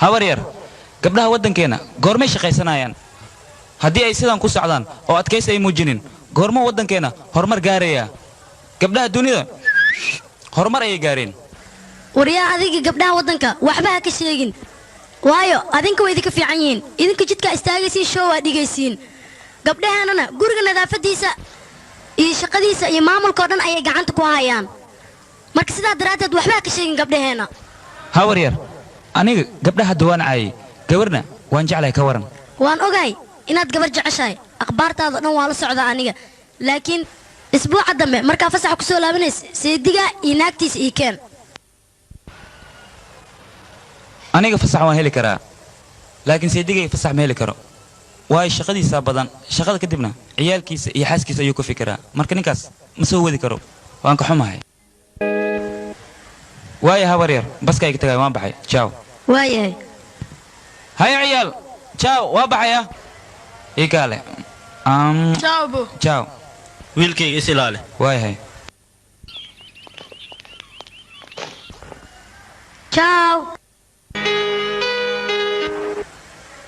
hawaryar gabdhaha waddankeena goormay shaqaysanayaan haddii ay sidan ku socdaan oo adkaysi ay muujinin goormo waddankeena horumar gaaraya gabdhaha dunida horumar ay gaareen wariyaa adiga gabdhaha waddanka waxba ha ka sheegin waayo adinka way idinka fiican yihiin idinka jidka istaagaysiin show waa dhigaysiin gabdhahanana guriga nadaafadiisa iyo shaqadiisa iyo maamulka oo dhan ayay gacanta ku hayaan marka sidaa daraaddeed waxba ha ka sheegin gabdhaheena hawaryar aniga gabdhaha duwaan caayay gabarna waan jeclahay ka waran waan ogahay inaad gabar jeceshahay akhbaartaada dhan waa la socdaa aniga laakiin isbuuca dambe markaa fasax ku soo laabanaysa seediga iyo naagtiisa ii keen aniga fasax waan heli karaa laakiin seedigay fasax ma heli karo waayo shaqadiisa badan shaqada kadibna ciyaalkiisa iyo xaaskiisa ayuu ku fikiraa marka ninkaas ma soo wadi karo waan ka xumahay waayo hawaryar baska iga tagay waan baxay ciao waayahay haya ciyaal ciao waa baxaya igale ciao bo ciao wiilkayga is ilaali waayahay ciao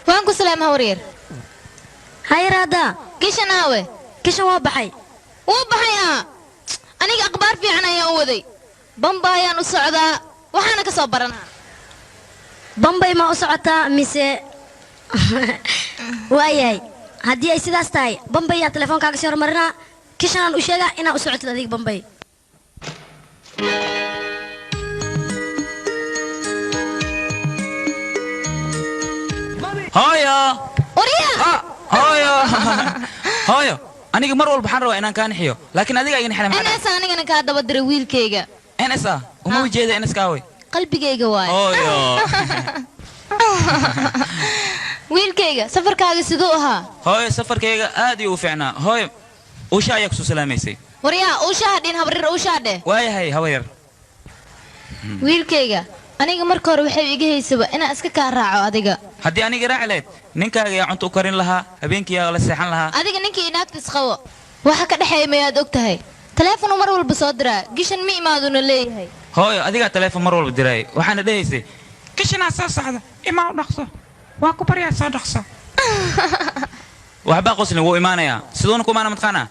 waan ku salaam hawaryar hayraada kishan aawe kishan waa baxay aniga akhbaar fiican ayaan u waday bamba ayaan u socdaa waxaana ka soo baranaa bambay ma u socotaa mise waayahay haddii ay sidaas tahay bambay yaa telefoonkaaga sii hormarinaa kishanaan u sheegaa inaa u socotid adiga bambay hooyo wariya hooyo aniga mar walba waxaan rabaa inaan kaa nixiyo laakiin adiga ayga nixina maxaa ns anigana kaa daba diray wiilkayga ns ah uma ujeeda ns kaawey qalbigayga waaye hooyo wiilkayga safarkaaga siduu ahaa hooyo safarkayga aad iyo u fiicnaa hooyo uusha ayaa kusoo salaamaysay waryaa uushaha dhin habrir uushaa dheh waayahay hawaryar wiilkayga aniga marka hore waxay iga haysaba inaan iska kaa raaco adiga haddii aniga raaci lahayd ninkaaga yaa cunto u karin lahaa habeenkii yaa la seexan lahaa adiga ninkii inaagtis qabo waxa ka dhexeeya mayaad og tahay taleefonu mar walba soo diraa gishan ma imaaduna leeyahay hooyo adigaa taleefon mar walba diraayay waxaana dhehaysay kishanaa soo socda imaa u dhaqso waa ku baryaa soo dhaqso waxbaa qoslin wuu imaanayaa siduuna ku imaana mataqaanaa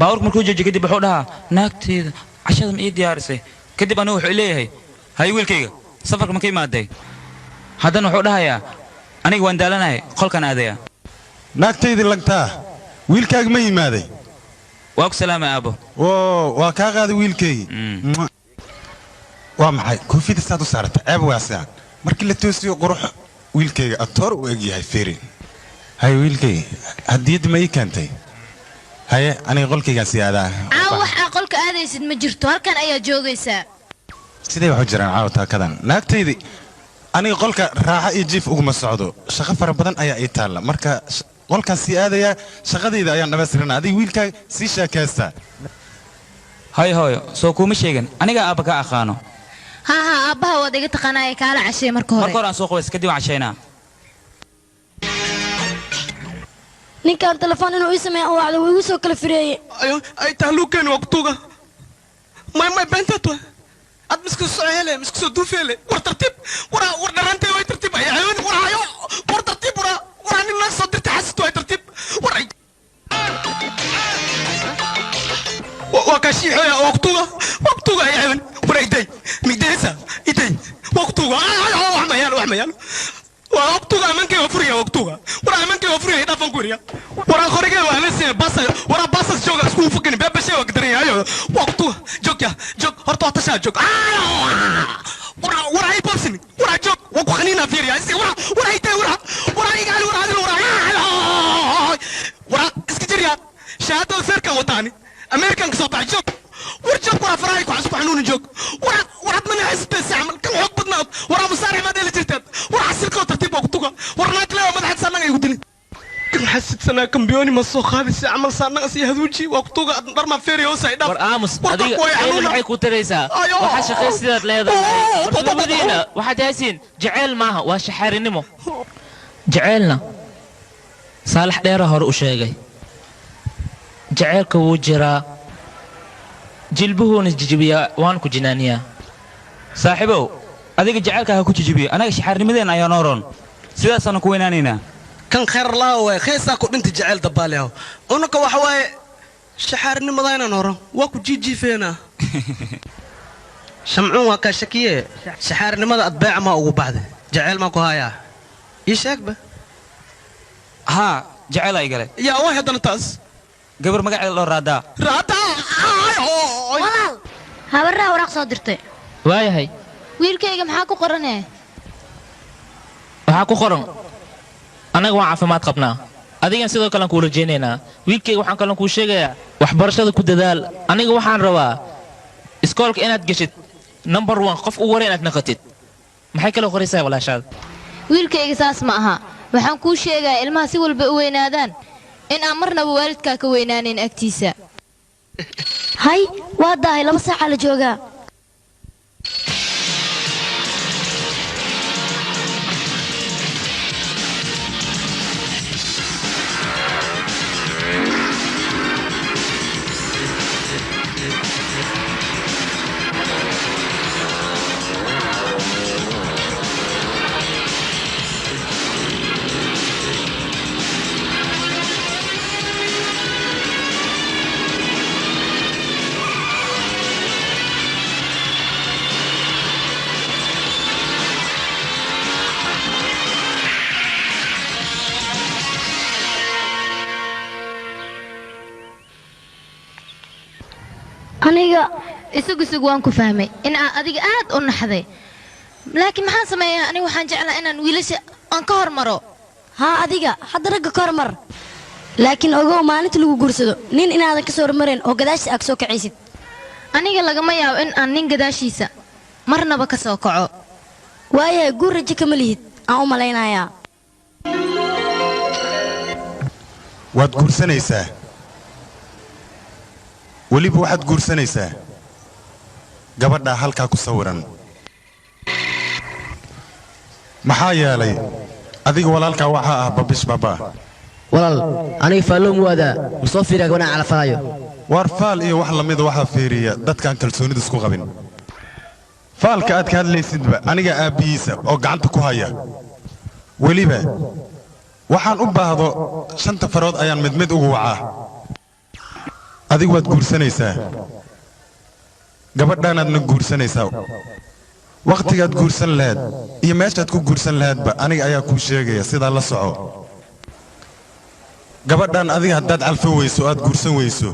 baaburka markuu joojiy kadib wuxuu dhahaa naagteeda cashada ma ii diyaarisay kadib anigu wuxuu leeyahay hay wiilkayga safarka ma ka imaaday haddana wuxuu dhahayaa aniga waan daalanahay qolkan aadaya naagtaydii lagtaa wiilkaaga ma yimaaday waa ku salaamay aabbo waa kaa qaaday wiilkaygii waa maxay koofiyada saad u saarata ceeb waasaan markii la toosiyo qurux wiilkayga atoor u eg yahay ferin hay wiilkayga hadiyadda ma ii keentay haye aniga qolkaygaan sii aadaa caawa waxaa qolka aadaysid ma jirto halkan ayaa joogaysaa sidee wax u jiraan caawa taakadan naagtaydii aniga qolka raaxa iyo jiif uguma socdo shaqo fara badan ayaa ii taalla marka qolkaan sii aadayaa shaqadayda ayaan dhammaystirana adiga wiilkaaga sii sheekaystaa hay hooyo soo kuuma sheegan anigaa aabba ka aqaano ها أبها وديك تقناي كالا عشي مركوري مركور أنا سوق بس كدي وعشينا ninkan telefoon inuu ismay oo wacdo way soo kala fireeyay ay tahluukan waqtuga ma benta to ad misku soo hele misku soo duufele war tartiib war dharantay way tartiib ay ayaan war ayo war tartiib war nin la soo dirta xasid way tartiib war ay wa kashi xoya waqtuga ay ayaan war iday midaysa iday waqtuga wax ma yaalo وقتها أمانك وفريا وقتها ورا أمانك وفريا هيدا فنكوريا ورا خارجة وأنا سين باص ورا باص جوك سكول فكني باب بشيء وقدرني أيوه وقتها جوك يا جوك هرتو أتشا جوك ورا هاي بابسني ورا جوك وخلينا فيريا ورا هيدا ورا يقال ورا هذا ورا اسكتيريا شهادة الفرقة وطاني أمريكان كصوت جوك ورجوك ورا فرايك وعصب حنون جوك ورا من حسب عمل كم حق بدنا ورا مصاري ما دلت جتت ورا حسيت ترتيب وقتك ورا ناكله وما حد سنة يقولي كم حسيت سنة كم بيوني مسوق هذا عمل سنة سي هذوجي وقتك ضرب فيري وسعيد ور آمس أدي waxay ku taraysaa waxa shaqaysidaad leedahay labadiina waxaad haysiin jaceyl maaha waa shaxaarinimo jaceylna saalax dheera hore u sheegay jaceylka wuu jiraa jilbuhuuna jijibiyaa waan ku jinaaniyaa saaxiibow adiga jacaylka ha ku jijibiyo anaga shaxaarnimadeen ayaa noo roon sidaasaan ku weynaanaynaa kan khayr laa way khaysaa ku dhinta jacayl dabaaliyaw unaka waxa waaye shaxaarnimadayna nooro waa ku jijiifeena shamcuun waa ka shakiye shaxaarnimada adbeec ma ugu baxday jacayl ma ku hayaa ii sheegba haa jacayl ay galay yaa waa haddana taas gabar magaceeda loo raadaa walaal habarraa waraaq soo dirtay waayahay wiilkayga maxaa ku qorane waxaa ku qoran annaga waan caafimaad qabnaa adigan sidoo kalean kuu rajaynaynaa wiilkayga waxaan kalean kuu sheegayaa waxbarashada ku dadaal aniga waxaan rabaa iskoolka inaad geshid number 1 qof u wara inaad naqatid maxay kala qoraysaa walaashaada wiilkayga saas ma aha waxaan kuu sheegayaa ilmaha si walba u weynaadaan in aan marnaba waalidkaa ka weynaanayn agtiisa hay waa daahay 2 saaca la joogaa aniga isug waan ku fahmay in aan adiga aad u naxday laakiin maxaan sameeyaa aniga waxaan jeclaa inaan wiilasha aan ka hormaro haa adiga hadda ragga ka hormar laakiin ogow maalinta lagu guursado nin inaadan ka soo hormareen oo gadaashiisa aad soo kacaysid aniga lagama yaabo in aan nin gadaashiisa marnaba ka soo kaco waayahay guur rajo kama lihid aan u malaynayaa waad guursanaysaa weliba waxaad guursanaysaa gabadha halkaa ku sawiran maxaa yeelay adiga walaalkaa waxaa ah babish baba walaal aniga faallo muwaadaa ma soo fiiriya gabadhaan calafanayo waar faal iyo wax lamida waxaa fiiriya dadkaan kalsoonida isku qabin faalka aad ka hadlaysidba aniga aabbihiisa oo gacanta ku haya weliba waxaan u baahdo 5 farood ayaan mid mid ugu wacaa adigu waad guursanaysaa gabadhaanaadna guursanaysaa wakhtigaad guursan lahayd iyo meeshaad ku guursan lahaydba aniga ayaa kuu sheegaya sidaa la soco gabadhaan adiga haddaad calfo weyso aad guursan weyso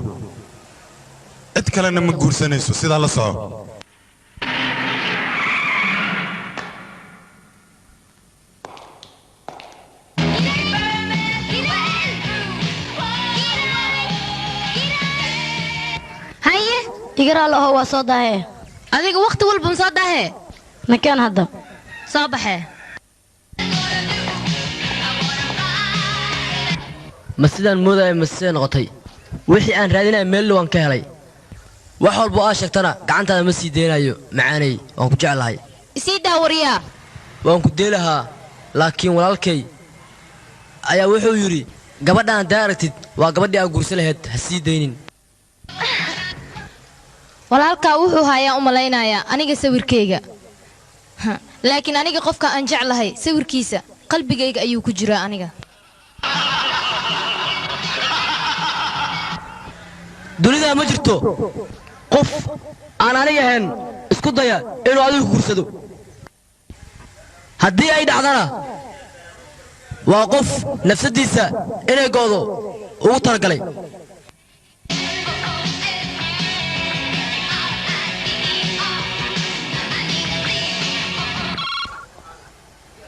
cid kalena ma guursanayso sidaa la soco igaraal oo waa soo daahee adiga waqti walba ma soo daahee nakeen hadda soo baxee ma sidaan moodaya ma sidee noqotay wixii aan raadinaya meel dhowaan ka helay wax walba aa sheegtana gacantaada ma sii deynayo macaanay waan ku jeclahay isii daawariyaa waan ku deelahaa laakiin walaalkay ayaa wuxuu yidhi gabadhaan haddaa aragtid waa gabadhii aa guursan lahayd ha sii daynin walaalkaa wuxuu hayaa u malaynayaa aniga sawirkayga laakiin aniga qofka aan jeclahay sawirkiisa qalbigayga ayuu ku jiraa aniga dunidaa ma jirto qof aan aniga ahayn isku daya inuu adigu guursado haddii ay dhacdana waa qof nafsaddiisa inay go'do ugu talagalay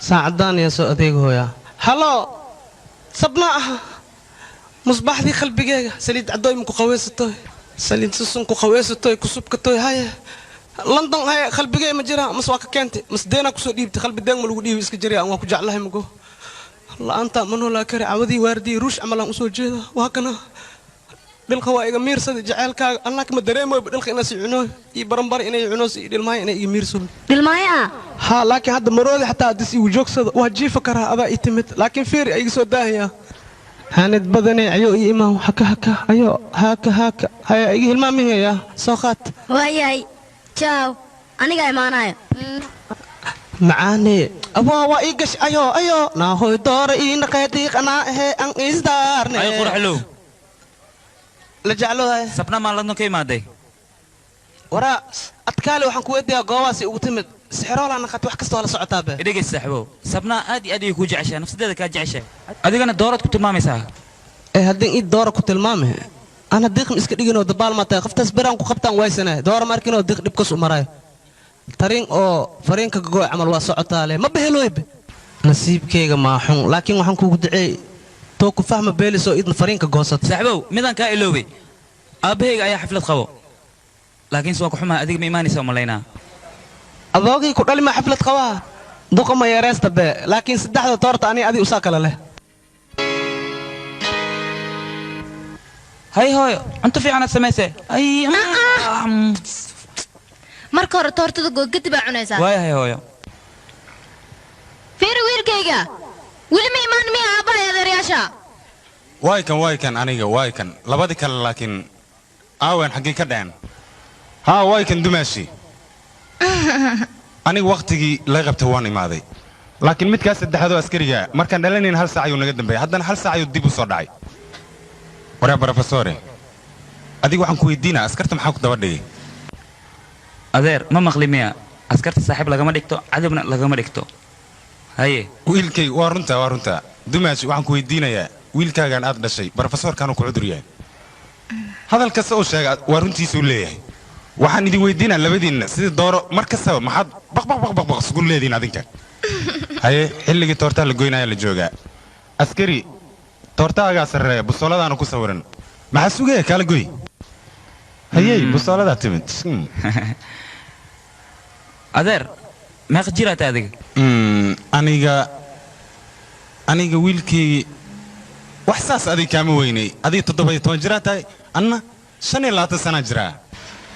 saacadaan yaa soo adeegahooyaa hallo sabna ah musbaxdii qalbigeyga saliid caddooy ma ku qaweysatoy saliid susun ku qaweysatoy ku subkatoy haye london haye qalbigey ma jiraa mas waa ka keentay mas deenaa kusoo dhiibtay qalbi deen ma lagu dhiibi iska jariya waan ku jeclahay mago la'aanta ma noolaa kari cawadii waardii ruush camalaan usoo jeeda waa kana dhilka waa iga miirsaday jaceylkaaga annaka ma dareemoyba dhilka inaa si cunooy iyo baranbari inay cunoos iyo dhilmaayo inay iga miirsooy dhilmaayo ah ها لكن هذا مرودي حتى أدرس يوجوك صد وهجي فكرها أبا يتمت لكن فيري أي صد داهية هاند بدني عيو إمام هكا هكا أيو هكا هكا هاي أي المامي هي يا سوخات waayahay jaaw aniga imaanaya معاني أبوا وإيجش أيو ناهو دور إن قديق أنا هي أن إصدارني أي قرح له لجعلوها سبنا ما لنا كيما دي ورا أتكالي وحن كويدي قواسي وتمد سحروا لنا خد وحكست ولا صعتابه إديك السحبو سبنا أدي يكون جعشة نفس ده كان جعشة أديك أنا دورت كنت مامي ساعة إيه هدين إيد دورة كنت المامي أنا ديق مسكدينو دبال ما تخفت سبران كخبتان وايسنه دورة ماركينو ديق دبكس ومراي ترين أو فرين كجوع عمل واسعة عليه ما بهلويب نصيب كيجا ما حون لكن وحن كودعي توك فهم بيلي سو إذن فرين كجوسات سحبو ميدان كايلوبي أبهيج أي حفلة خو لكن سواك حما أديك ميماني سو ملينا أبوغي كل ما حفلة خوا دوق ما يرست به لكن سدح طورت أني أدي أساكل له هاي هاي أنت في عنا سماسة أي marka hore toortada googadi baa cunaysaa واي هاي هاي fiir wiilkayga weli ma imaan miya aabbahay adeeryaasha واي كان أنيجا واي كان لبادي كلا لكن وين حقي كدان ها واي كان دمشي أنا وقتي لغبت واني ماضي لكن متى كاس الدحدو عسكرية مركان دلني هل ساعة ونقدم بيه هذا هل ساعة يديبو صدعي ورا بروفيسوري أديك وحن كويدينا عسكرت محاك دودي أدير ما مغلي ميا عسكرت الصاحب لقما ديكتو عدبنا لقما ديكتو هاي ويلكي وارنتا دمشي وحن كويدينا يا ويلكا كان أدنى شيء بروفيسور كانوا كعذريان هذا الكسر شيء وارنتي سوليه waxaan idin weydiinaa labadiinna sidii dooro mar kastaba maxaad baq isku leediin adinka haye xilligii toortaa la goynaya la joogaa askari toortaagaa sarreeya busooladaana ku sawiran maxaa sugaya kaala goy hayey busooladaa timid adeer meeqa jiraata adiga aniga wiilkii wax saas adig kaama weynay adiga 17 jiraa tahay anna 25 sana jiraa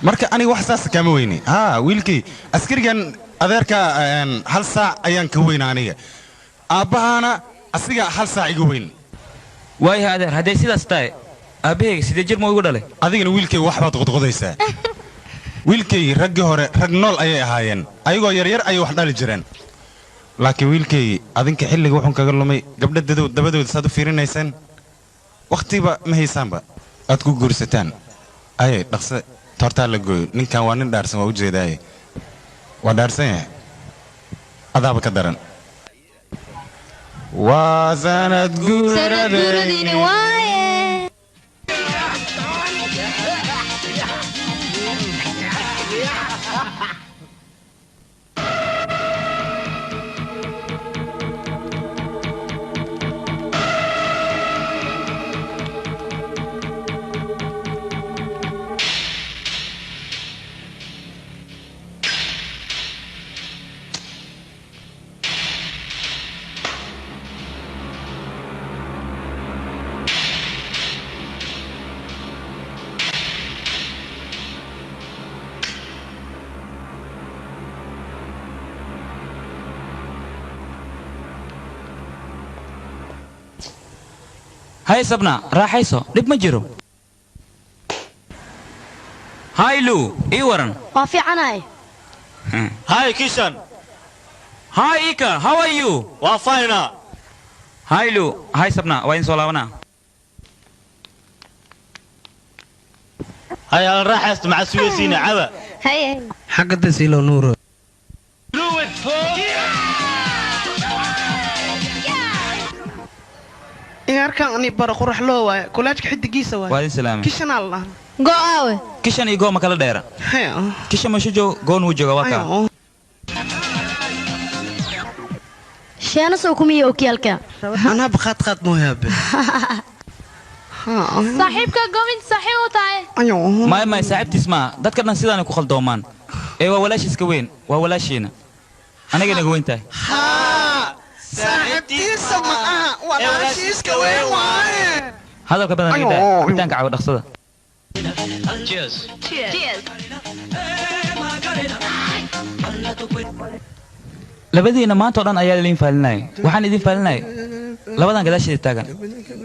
marka aniga wax saas kaama weyni wiilkii askarigan adeerka hal saac ayaan ka weynaa aniga aabbahaana asiga hal saac iga weyn waayaha adeer hadday sidaas tahay aabbahayga sidee jir ma igu dhalay adigana wiilkay wax baad qodqodaysaa wiilkay raggii hore rag nool ayay ahaayeen ayagoo yaryar ayay wax dhali jireen laakiin wiilkay adinka xilliga wuxuun kaga lumay gabdha dabadooda saad u fiirinaysaan wakhtiba ma haysaanba aad ku guursataan ayay dhaqse toortaa la gooyo ninkan waa nin dhaarsan waa u jeedaaye waa dhaarsan yahay adaaba ka daran waa sanad guuradayni waaye هاي سبنا راحيسو دب ما جرو هاي لو اي ورن وافي عناي هاي كيشن هاي ايكا هاو ار يو وافاينا هاي لو هاي سبنا وين سولاونا هاي انا راح مع سويسينا عبا هاي حق الدسيلو نورو إيركان أني برا قرح له واي كلاش حد جيسة واي وادي سلامي كيشن الله go aawe kishan iyo go ma kala dheera kishan ma shujo goon uu jooga waka sheena soo kumiyo okiyalka أنا بخات مو هاب saaxiibka goobin saxiib u tahay أيوه ما saaxiibtiis ma dadka dhan sidaan ku khaldoomaan ee waa walaashiiska weyn waa walaashiina aniga inaga weyn tahay صاحبتي سمعها ولا شيء كوي واي hadalka badan ida intaanka caawa dhaqsada cheers labadiina maanta oo dhan ayaa idin faalinay waxaan idin faalinay labadan gadaasheeda taagan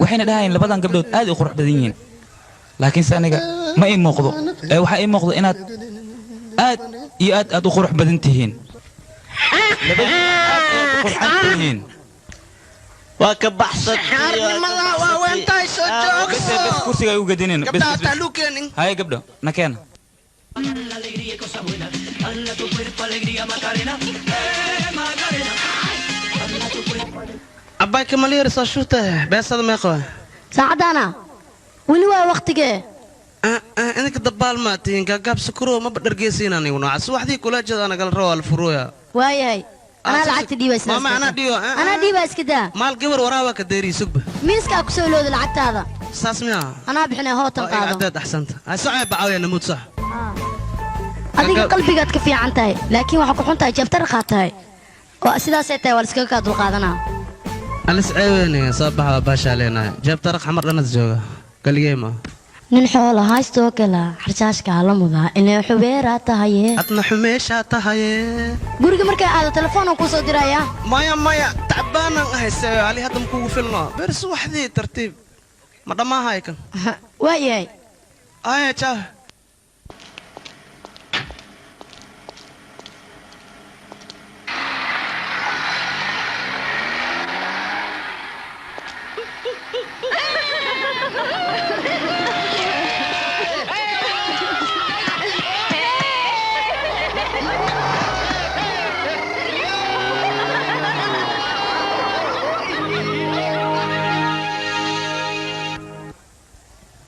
waxayna dhahayeen labadan gabdhood aad u qurux badan yihiin laakiin se aniga ma ii muuqdo ee waxa ii muuqdo inaad aad iyo aad u qurux badan tihiin labadiin waa ka baxsan xaarnimada waa weentay soo joogso bes kursiga ay u gadineen gabdhaha taaluukeenin haye gabdho nakeena abbay kamaliyar soo shuurta beesada meeqo saacadaana weli waa waqtigee idinka dabaal maatiin gaagaab sukuro maba dhargeysiin anigu nooca subaxdii kuleejada nagala rabo alfuruya waayahay anaa lacagta dhiibaa maama anaa dhiibo anaa dhiibaa iska daa maal gabar waraaba ka deerii sugba miiskaa ku soo looda lacagtaada saas miya anaa bixinay hootan qaado adeed axsanta ay socay bacaawiya namuud sax adiga qalbigaad ka fiican tahay laakiin waxaa ku xun tahay jeebtaraqaad tahay oo sidaasay tahay waa la iskaga kaa dulqaadanaa alis ceeweynaya soo baxa baashaa leenahay jeebtaraq xamar dhanad jooga kaligee ma nin xoola haystoo kala xarshaashka hala mudaa inay xubeeraa tahaye adna xumeeshaa tahaye guriga markay aado telefoonaan kuu soo diraya maya tacbaanan ahayse ali hadda makugu filno beer subaxdii tartiib ma dhammaahay kan waayahay aya jaa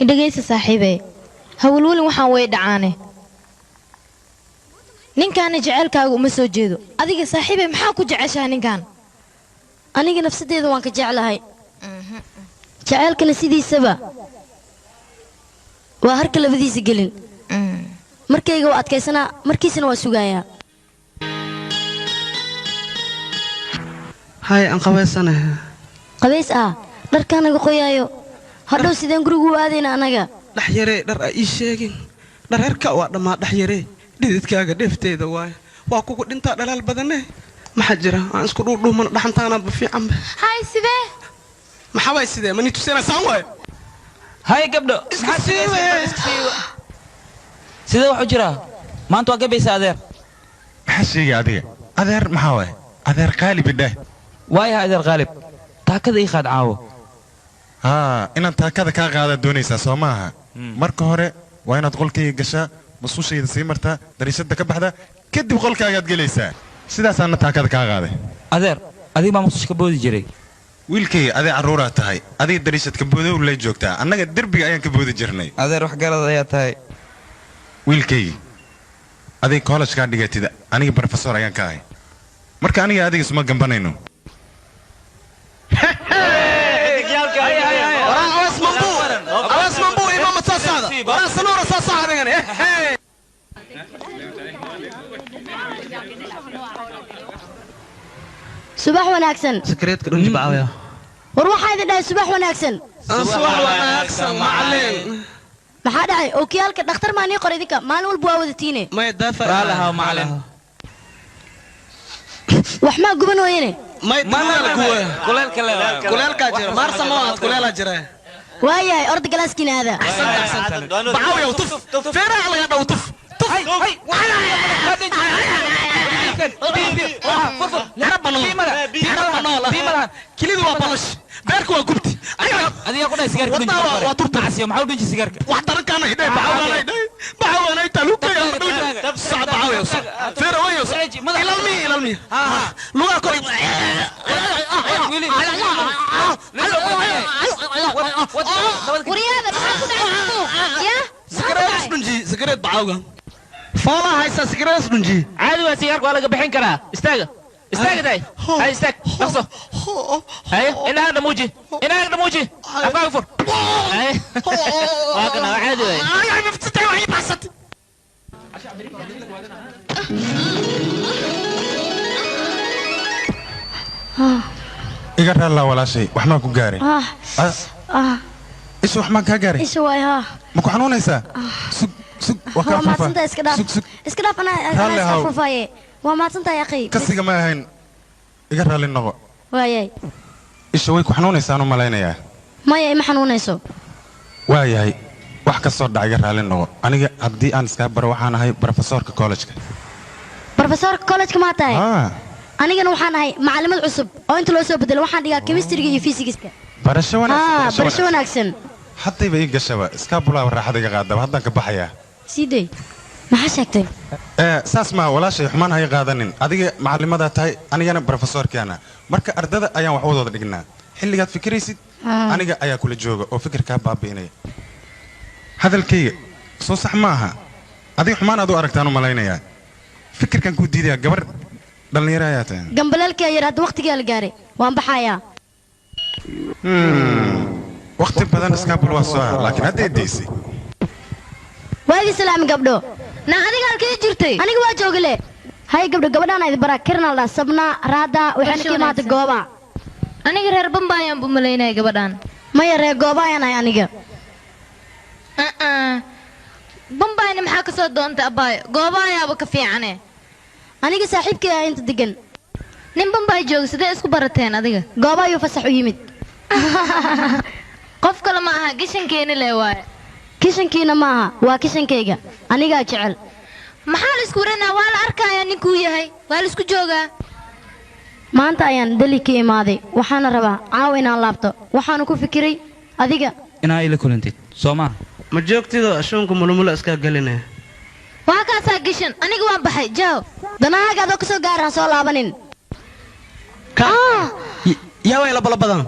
dhegaysa saaxiibey hawlwalin waxaan way dhacaane ninkaana jaceylkaaga uma soo jeedo adiga saaxiibey maxaa ku jeceshaha ninkan aniga nafsadeeda waan ka jeclahay jaceylkana sidiisaba waa harka labadiisa gelin markayga waa adkaysanaa markiisana waa sugayaa hay aan qabaysana qabays dharkaanaga qoyaayo hadhow sideen gurigu u aadayna anaga dhax yaree dhar a ii sheegin dhareerka waa dhammaa dhax yaree dhididkaaga dheefteeda waaye waa kugu dhintaa dhalaal badane maxaa jira aan isku dhuudhuumana dhaxantaanaanba fiicanba hay sidee maxaabay sidee mani tusinaysaan waaye haye gabdho iska siiwe sidee waxu jiraa maanta waa gabaysa adeer maxaa sheegay adiga adeer maxaa waaye adeer qaalib idheh waayaha adeer qaalib taakada ii qaad caawo inaad taakada kaa qaadaa doonaysaa soo maaha marka hore waa inaad qolkayga gashaa masuushayda sii martaa dariishadda ka baxdaa kadib qolkaagaad gelaysaa sidaasaana taakada kaa qaaday adeer adiga baa masuush ka boodi jiray wiilkayga adee carruuraa tahay adiga dariishadka boodow lay joogtaa annaga derbiga ayaan ka boodi jirnay adeer wax garad ayaa tahay wiilkaygi adiga koolajkaa dhigatida aniga brofesor ayaan ka ahay marka aniga adiga isuma gambanayno subax wanaagsan sakreedka dhunji bacawaya war waxaa idin dhahay subax wanaagsan subax wanaagsan macallin maxaa dhacay ookiyaalka dhakhtar maa nii qor idinka maalin walba waa wadatiine maya daafa raalahaa macallin wax maa guban weyne may kuleelkaa jira maarsa ma aad kuleelaa jira waayahay orda galaaskiina aada bacawaya tuf feeraha laga dhow tuf kilidu waa balash beerka waa gubti adiga ku dhahay sigaarka waa turtacsiyo maxaa u dhinji sigaarka wax darankaana idhay bacawana taluukaya sac bacawaya feera wayo ilalmi lugaa kor waryaada maxaa ku dhacay ya sakareed dhunji sakareed bacawga foolaha haysa sakareed dhunji caadi waa sigaarka waa laga bixin karaa istaaga istaaga day hay istaag dhaqso hay inaha dhamuuji afkaaga fur hay waa kana waa caadi waay iga raallaa walaashay wax maa ku gaaray isha wax maa kaa gaaray isha waay ma ku xanuunaysaa sug waa kaa maadsantahay iska dhaaf iska dhaaf anaa iska fufaaye waa maadsantahay akhi kasiga ma ahayn iga raalli noqo waayay isha way ku xanuunaysaan u malaynayaa maya ima xanuunayso waayahay wax ka soo dhacay raalli noqo aniga haddii aan iska baro waxaan ahay professorka college-ka professorka college-ka ma tahay anigana waxaan ahay macallimad cusub oo inta loo soo bedelo waxaan dhigaa chemistry iyo physics-ka barasho wanaagsan haddayba ii gashaba iska bulaa raaxada iga qaadaba haddaan ka baxayaa sidee maxaa sheegtay saas ma walaashay xumaan hay qaadanin adiga macallimada tahay anigana professorkiana marka ardada ayaan wax wadooda dhignaa xilligaad fikiraysid aniga ayaa kula jooga oo fikirkaa baabi'inaya hadalkayga soo sax ma aha adiga xumaan aad u aragtaan u malaynayaa fikirkan kuu diidaya gabar dhallinyaro ayaa tahay gambalaalkii ayar hadda waqtigaa la gaaray waan baxayaa waqti badan iskaabul waa soo laakiin hadda eedaysay waadi salaam gabdho na adiga halkee jirtay aniga waa joogale hay gabdho gabadhaan ay baraa kirnalda sabna raada waxaan ka imaatay gooba aniga reer bambaayaan buu malaynaya gabadhaan maya reer gooba ayaan ahay aniga bambaayna maxaa ka soo doontay abbaayo gooba ayaaba ka fiicane aniga saaxiibkay ayaa inta degan nin bambaay jooga sidee isku barateen adiga gooba ayuu fasax u yimid qof kale ma aha gishankeeni le waaye kishankiina maaha waa kishankayga anigaa jecel maxaa la isku waranaa waa la arkayaa ninkuu yahay waa la isku joogaa maanta ayaan dali ka imaaday waxaana rabaa caawa inaan laabto waxaanu ku fikiray adiga inaa ila kulantid soo maa ma joogtido ashuunku mulumulo iska galine waa kaasaa gishan aniga waan baxay jaaw danahaaga adoo ka soo gaar ha soo laabanin yaa way labala badan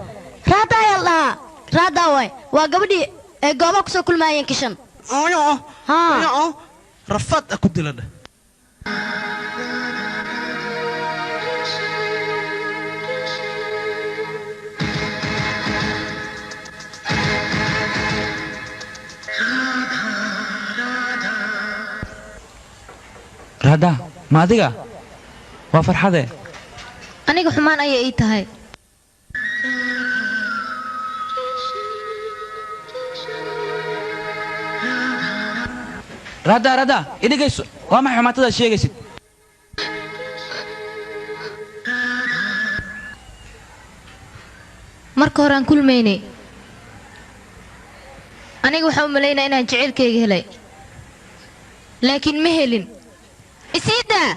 raada ayaa la dhahaa raada waay waa gabadhii ee gooba ku soo kulmaayeen kishan rafaad ku diladha raada ma adiga waa farxade aniga xumaan ayay ii tahay raada idhigayso waa maxay xumaatadaad sheegaysid marka hore aan kulmaynay aniga waxaan u malaynaya inaan jaceylkayga helay laakiin ma helin isiidaa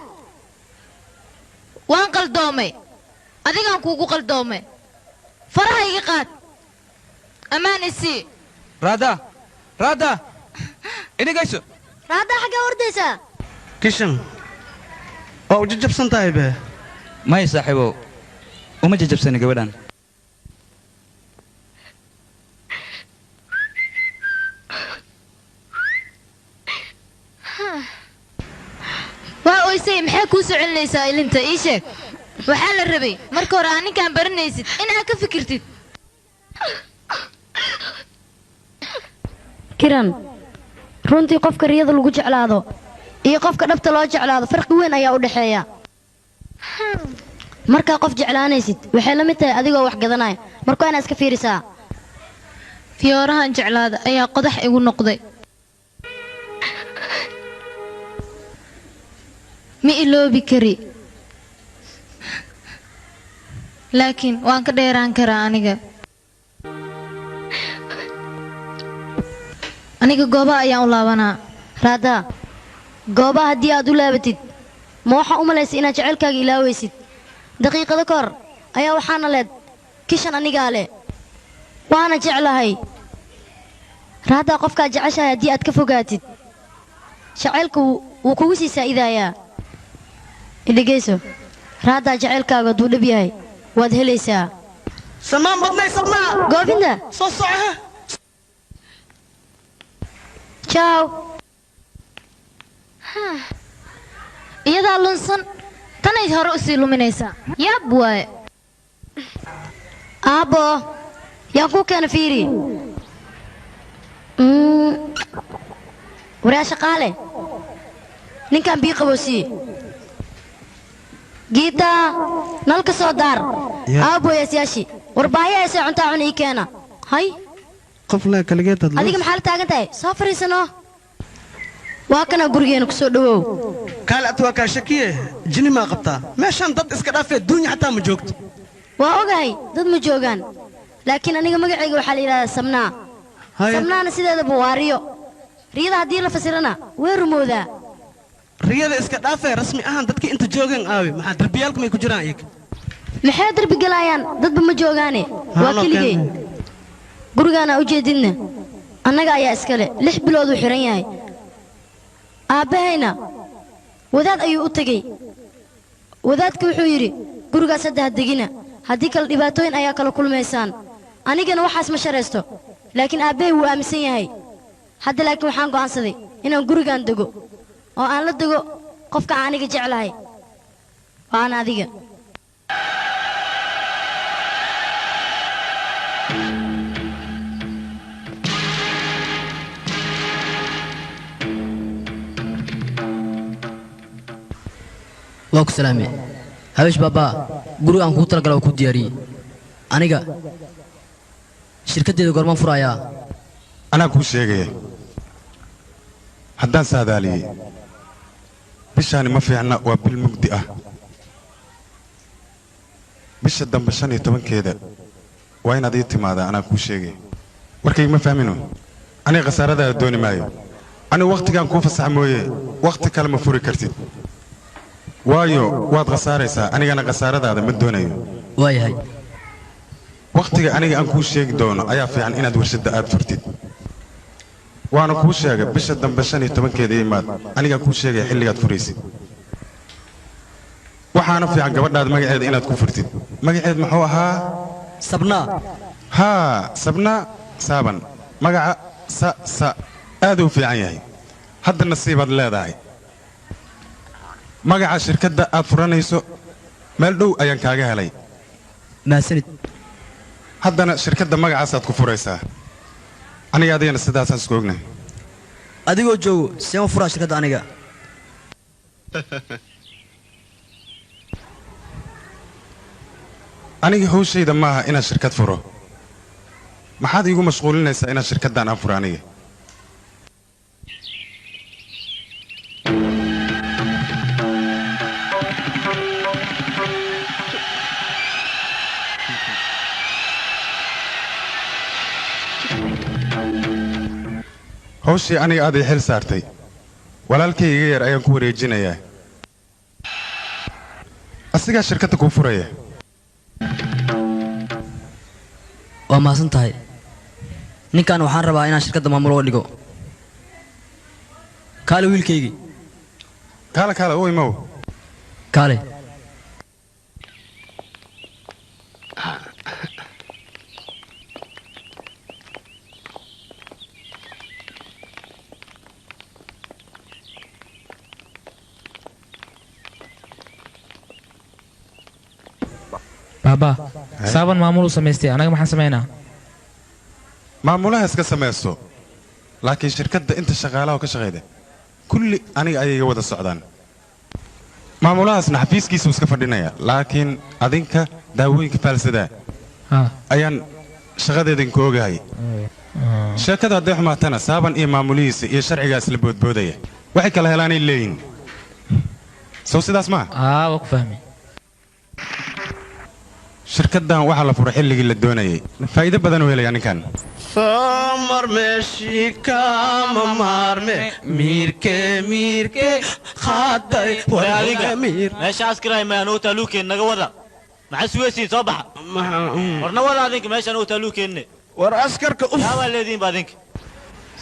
waan qaldoomay adigaan kuugu qaldoomay faraha iga qaad ammaan isii raada idhigayso raada xaggaa ordaysaa kishan waa u jajabsan tahay be may saaxiibow uma jajabsani gabadhan waa oysay maxay kuu soo celinaysaa ilinta ii sheeg waxaa la rabay marka hore aa ninkaan baranaysid inaad ka fikirtid kiran runtii qofka riyada lagu jeclaado iyo qofka dhabta loo jeclaado farqi weyn ayaa u dhaxeeya markaa qof jeclaanaysid waxay la mid tahay adigoo wax gadanaya marka waa inaad iska fiirisaa fiyoorahan jeclaada ayaa qodax igu noqday ma iloobi kari laakiin waan ka dheeraan karaa aniga gooba ayaan u laabanaa raada gooba haddii aad u laabatid ma waxaa u malaysay inaad jecelkaaga ilaawaysid daqiiqado ka hor ayaa waxaana leed kishan anigaa leh waana jeclahay raaddaa qofkaad jeceshahay haddii aad ka fogaatid jacaylka wuu kugu sii saa'idayaa idhegayso raaddaa jacaylkaaga hadduu dhab yahay waad helaysaa samaan badnay sabnaa goofinda soo soco jaaw iyadaa lunsan tanay hore u sii luminaysaa yaab waaye aabbo yaan kuu keena fiiri waraa shaqaale ninkan bii qaboosiye giita nalka soo daar aabbo yaasiyaashi warbaahi aysee cuntaa cun ii keena hay qof le kaligeed hadlo adiga maxaa la taagan tahay soo fariisano waa kana gurigeena ku soo dhawow kaale at waa kaa shakiye jini maa qabtaa meeshaan dad iska dhaafee duunya xataa ma joogto waa ogahay dad ma joogaan laakiin aniga magacayga waxaa la yidhahdaa samnaa sabnaana sideedaba waa riyo riyada haddii la fasirana way rumoodaa riyada iska dhaafay rasmi ahaan dadkii inta joogeen aawi maxaa darbiyaalku may ku jiraan iyaga maxay darbi galayaan dadba ma joogaane waa keligay gurigaana u jeedinna annaga ayaa iskale 6 bilood uu xiran yahay aabbahayna wadaad ayuu u tegey wadaadka wuxuu yidhi gurigaas hadda ha degina haddii kale dhibaatooyin ayaa kala kulmaysaan anigana waxaas ma sharaysto laakiin aabbahay wuu aaminsan yahay hadda laakiin waxaan go'aansaday inaan gurigaan dego oo aan la dego qofka aan aniga jeclahay waa aan adiga waa ku salaamay habeesh baaba guriga aan kugu talagalay oo ku diyaariyey aniga shirkaddeeda goormaan furayaa anaa kuu sheegaya haddaan saadaaliyey bishaani ma fiicna waa bil mugdi ah bisha dambe 15keeda waa inaad ii timaadaa anaa kuu sheegaya warkayga ma fahmino aniga khasaaradaada dooni maayo anigu wakhtigaan kuu fasax mooye wakhti kale ma furi kartid waayo waad khasaaraysaa anigana khasaaradaada ma doonayo waayahay wakhtiga aniga aan kuu sheegi doono ayaa fiican inaad warshadda aad furtid waana kuu sheega bisha dambe 15keeda imaad anigaa kuu sheegaya xilligaad furaysid waxaana fiican gabadhaada magaceeda inaad ku furtid magaceed muxuu ahaa sabnaa haa sabnaa saaban magaca sa aaduu fiican yahay hadda nasiibaad leedahay magaca shirkadda aad furanayso meel dhow ayaan kaaga helay maasanid haddana shirkadda magacaasaad ku furaysaa aniga adigana sidaasaan isku ognahay adigoo joogo seema furaa shirkadda aniga aniga hawshayda maaha inaan shirkad furo maxaad iigu mashquulinaysaa inaan shirkaddan aan furo aniga hawshii aniga aad ii xil saartay walaalkay iga yar ayaan ku wareejinayaa asigaa shirkadda kuu furaya waa mahadsan tahay ninkan waxaan rabaa inaan shirkadda maamul uga dhigo kaale wiilkaygii kaale u imow kaale بابا سابن معمول سميستي أنا ما حسمينا maamulaha iska samaysto laakiin shirkadda inta shaqaalaha ka shaqeeyda kulli aniga ayay wada socdaan maamulahaasna xafiiskiisu iska fadhinaya laakiin adinka daawooyinka faalsada ayaan shaqadeedin ku ogahay sheekada hadday xumaatana saaban iyo maamulihiisa iyo sharcigaas la boodboodaya waxay kala helaanay leeyihin soo sidaas ma waa ku fahmay shirkaddan waxaa la furay xilligii la doonayay faa'iido badan u helaya ninkan soomar meeshii kama maarme miirke qaaday meesha askarahay maanuu taaluukeen naga wada maxaa suweysiin soo baxa warna wada adinka meeshaan uu taaluukeenne war askarka yaabaa leediin ba adinka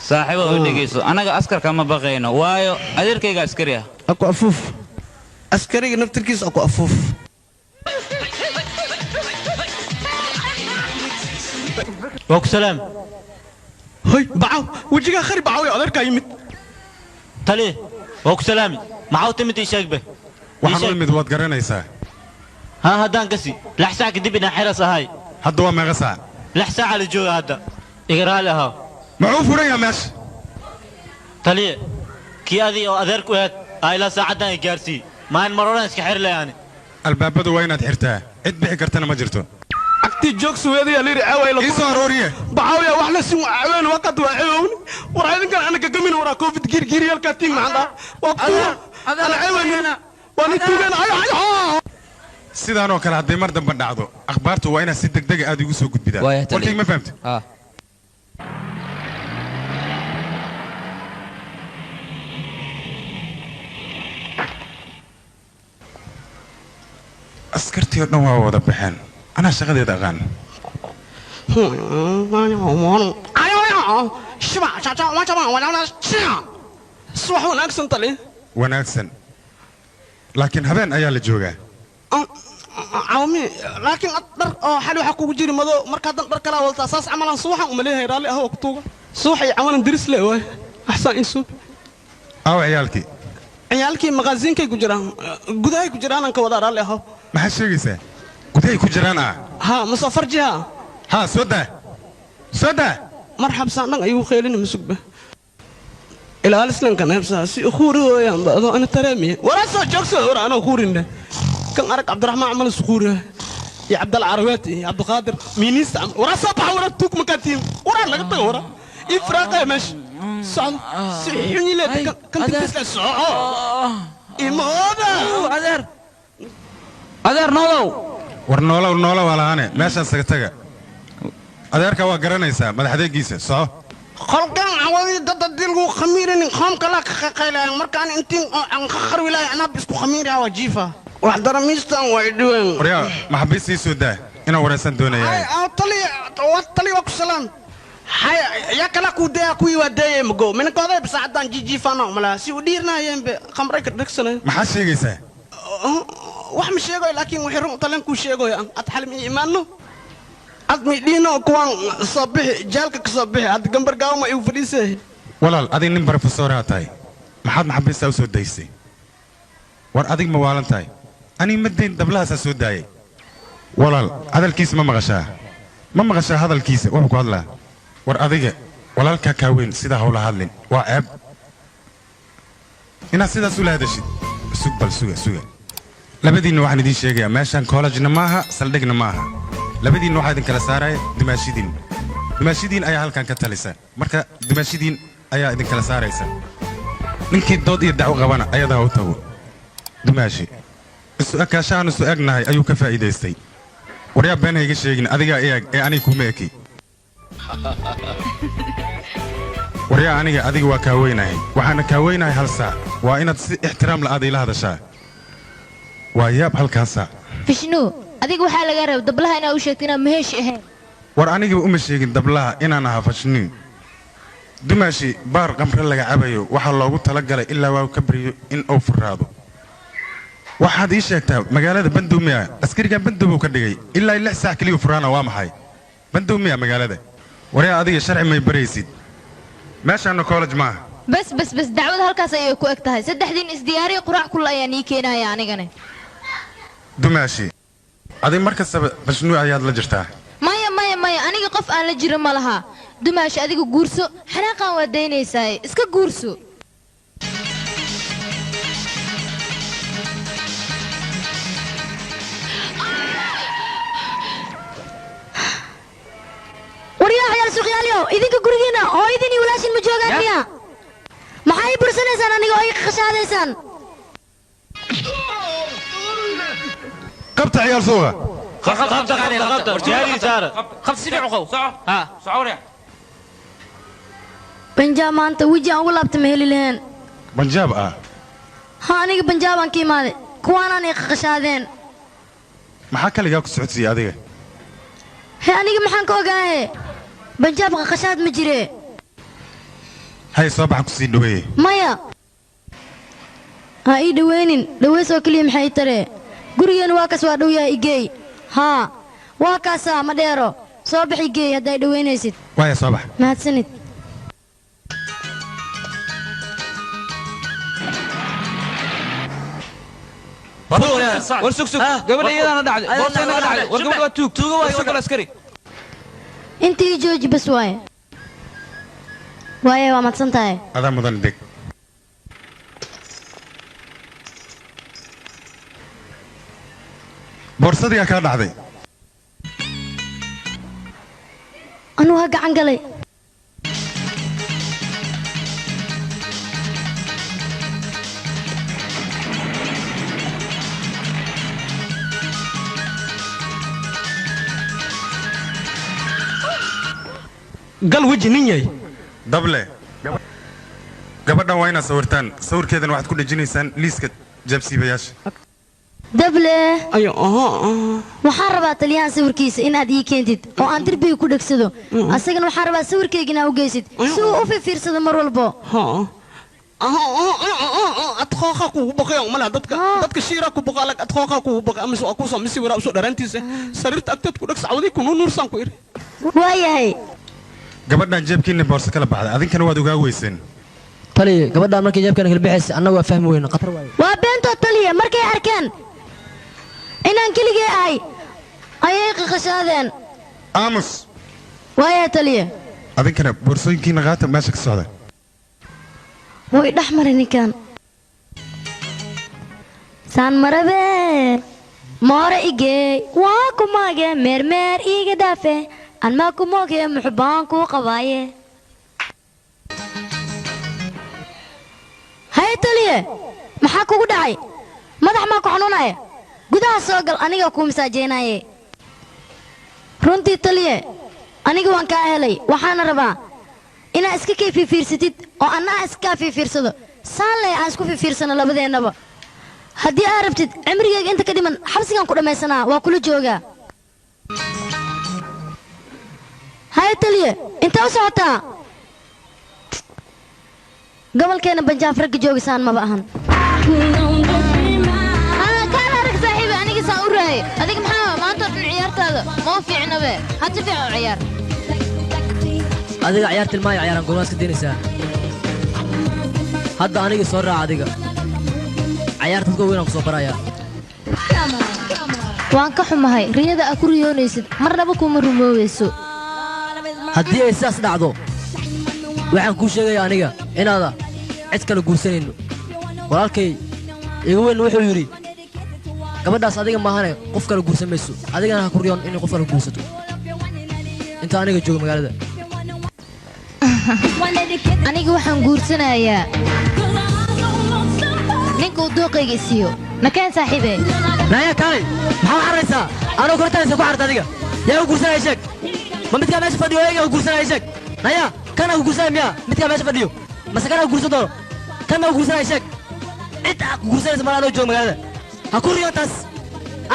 saaxiibo u dhegeyso anaga askarka ma baqayno waayo adeerkayga askari ah aku afuuf askariga naftirkiisa aku afuuf وك سلام هاي بعو وجهك خرب بعو يا أدرك يمت تلي وك سلامي معو تمتي شاك به waxaan u imid waad garanaysaa ها هدان قسي لحساك دبنا حرسة هاي hadda waa meeqa saac لحسا على الجو هذا اقرا لها muxuu furaya meesha تلي كي هذه أذرك وهاد هاي لا ساعة دان يجارسي ما إن مرورين سكحر لي يعني albaabadu waa inaad xirtaa cid bixi kartana ma jirto أكتي جوكس ويدي يا ليري عويل ii soo arooriye بعويا وحنا سمع عوين وقت وعيون ورايدن كان أنا كجمين ورا كوفيد جير يالكاتين معنا وقتها أنا عوين وأنا توجن أي sidaan oo kale hadday mar dambe dhacdo akhbaartu waa inaad si degdeg aad igu soo gudbidaa warkayga ma fahamtid askartii oo dhan waa wada baxeen anaa shaqadeeda aqaan subax wanaagsan tali wanaagsan laakiin habeen ayaa la joogaa cawmi laakiin dhar oo xal waxa kugu jiri mado marka hadan dhar kala walta asaas amalan subaxan uma leeyahay raali ah waqtuga subax ay cawalan diris le way ahsan insu aw ciyaalkii magaaziinkay ku jiraan gudahay ku jiraan ka wada raali ah maxaa sheegaysaa gudahay ku jiraan ha musafar jiha ha sooda marxab saan ayuu kheelin masugba إلى الإسلام كان يبصر سي أخوره يا بعض أنا ترامي ورا صار جوكسه ورا أنا أخورين كان أرك عبد الرحمن عمل سخوره يا عبد العرواتي يا عبد القادر مينيس ورا صباح ورا توك مكاتيم ورا لقيت ورا إفراق يا مش صعب سحيني لا كنت تسلا صعب إماذا أدر نولو ورنولو ولا أنا ماشي سكتك أدرك وقرنا يسا ما حدا يجيسه صح خلقان عوضي ضد الدين خميرين خام كلا خيلا مركان انتين عن خر ولاي انا بس خمير يا وجيفه واحد رميستان ويدوين وريا ما حبيسي سودا انا ورسان دوني هاي طلي وك سلام هاي يا كلا كودا كوي وداي مغو من كودا بساعدان جي فانا ملا سي وديرنا يم خمرك دكسنا ما حد شيغيسا wax ma sheego laakiin wixii run talan ku sheego ad xalmi iimaano admi diino kuwan sabix jaalka ka sabix ad gambar gaawma ay fadhiisay walaal adin nin professor tahay maxad maxabista soo daysay war adig ma waalan tahay ani madin dablaha soo daayay walaal hadalkiisa ma maqashaa hadalkiisa wuxuu ku hadlaa war adiga walaalka ka weyn sida hawla hadlin waa ceeb ina sidaas u laadashid suga labadiina waxaan idin sheegayaa meeshan college-na maaha saldhigna maaha labadiina waxaa idin kala saaraya dumaashidiin ayaa halkan ka talisa marka dumaashidiin ayaa idin kala saaraysa ninkii dood iyo dacwo qabana ayadaa u tago dumaashi isu-ekaashahaan isu egnahay ayuu ka faa'iidaystay waryaa been hayga sheegin adigaa eeg ee aniga kuma eki waryaa adiga waa kaaweynahay waxaana kaaweynahay hal saac waa inaad si ixtiraam la'aad ila hadashaa waa yaab halkaasaa fishnu adiga waxaa laga reeb dablaha inaa u sheegto inaan maheeshi ahayn war anigiba uma sheegin dablaha inaan ahaa fashniin dumaashi baar qamre laga cabayo waxaa loogu talagalay ilaa waa ka baryo in uu furaado waxaad ii sheegtaa magaalada bandowmiya askarigan bandowbuu ka dhigay ilaa 6 saac kaliya furaana waa maxay bandowmiya magaalada waryaa adiga sharci may baraysid meeshaana college maaha bas dacwada halkaas ayay ku eg tahay saddexdiin isdiyaariyo quraac kul ayaa nii keenaya anigana dumaashi adi markastaba fashnu ayaad la jirtaa maya aniga qof aan la jiro ma laha dumaashi adiga guurso xanaaqan waa daynaysaa iska guurso waryaa xayaal suuqyaaliyo idinka gurigiina oo idin walaashin ma joogaan miya maxay bursanaysaan aniga oo ay qashaadaysaan qabta ciyaal suuqa qabta جاري صار خبط سبيع وخو ها صعوريا banjaab maanta weji aan ugu laabta ma heli lahayn banjaab ha aniga banjaabaan ka imaaday kuwaanaan ay qashaadeen maxaa kaligaa ku socodsiiya adiga he aniga maxaan ka ogaaye banjaab qashaad ma jire hay soo baxa ku sii dhaweeye maya ha ii dhaweynin dhaweysoo keliya maxay taree gurigeena waa kaas waa dhow yahay igeey haa waa kaasaa ma dheero soo bax igeey hadday dhaweynaysid waaya soo bax mahadsanid war sug gabadha iyadaana dhacday boortayna dhacday war gabadha waa tuuga waayo war askari intii jooji bas waaye waa madsan tahay adaa mudan deg boorsadii kaa dhacday anuu ha gacan galay gal weji nin yahay dable gabadhan waa inaad sawirtaan sawirkeedana waxaad ku dhejinaysaan liiska jaabsiibayaasha dable ayo waxaan rabaa taliyaan sawirkiisa inaad ii keentid oo aan derbiga ku dhagsado asagana waxaan rabaa sawirkayga inaad u geysid si uu u fiirsado mar walbo adqooqa kugu baqayo mala dadka shiira ku baqa lag adqooqa kugu baqa ama soo ku soo misi wara soo dharantiisa sariirta agteed ku dhag sacwadi ku nuursan ku iri waayahay gabadhan jeebkiina boorso kala baxday adinkana waad ogaa weyseen taliye gabadhan markay jeebkan kala bixaysa annagu waa fahmi weyna qatar waaye waa beentoo taliye markay arkeen inaan keligee ahay ayay qaqashaadeen aamus waayahay taliye adinkana boorsooyinkiina qaata meesha ka socda way dhex maray ninkan saan marabe moore igey waa kumaage meermeer iiga dhaafe anmaa kumooge muxubbaan kuu qabaaye hay taliye maxaa kugu dhacay madax maa ku xanuunaya gudaha soo gal aniga kuu masaajeynaye runtii taliye aniga waan kaa helay waxaana rabaa inaad iska kay fiirsatid oo annaa iskaa fiirsado saanley aan isku fiirsano labadeennaba haddii aad rabtid cimrigayga inta ka dhiman xabsigaan ku dhammaysanaa waa kula joogaa hay taliye intee u socotaa gobolkeena banjaaf ragga joogisaan maba ahan kaan arag saaxiibi aniga saan u raayay adiga maxaa maanta dhan ciyaartaada ma u fiicnabe hati fiican u ciyaar adiga ciyaar tilmaayo ciyaaran goormaad ka daynaysaa hadda aniga soo raaca adiga ciyaarta dadka weynaan ku soo barayaa waan ka xumahay riyada aad ku riyoonaysid marnaba kuma rumoobayso haddii ay sidaas dhacdo waxaan kuu sheegayaa aniga inaada cid kale guursanayno walaalkay iga weyn wuxuu yidhi gabadhaas adiga maahane qof kale guursan mayso adigana ha ku riyoon inay qof kale guursato inta aniga jooga magaalada aniga waxaan guursanayaa ninka uu dooqayga isiiyo nakeen saaxiibe naya kaalay maxaa xaraysaa anoo kortaanaysa ku xarta adiga yaa u guursanaya sheeg ma midkaa meesha fadhiyo eega u guursanaya sheeg naya kana u guursanaya miyaa midkaa meesha fadhiyo mase kana u guursan doono kana u guursanaya sheeg cid aa ku guursanaysa mar anoo jooga magaalada ha ku riyo taas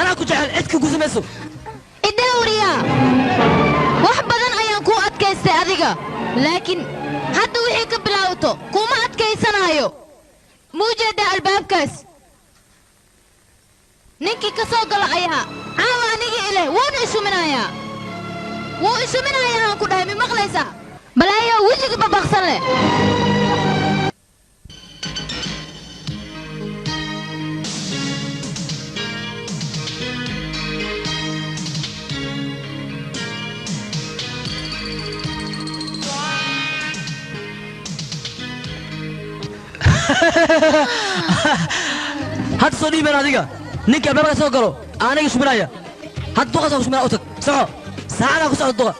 anaa ku jecel cid ka guursan mayso idawriya wax badan ayaan kuu adkaystay adiga laakiin hadda wixii ka bilaawto kuma adkaysanaayo muu jeedaa albaabkaas ninkii ka soo gala ayaa caawa aniga ileh wuuna isuminayaa wuu isuminayaa aan ku dhahay mi maqlaysaa balaayo wejiga babaqsan leh hadda soo dhiibeen adiga ninka albaabka soo galo aniga shubinaya hadda duqa soo shubinaya u tag soco saacadaa ku socda duqa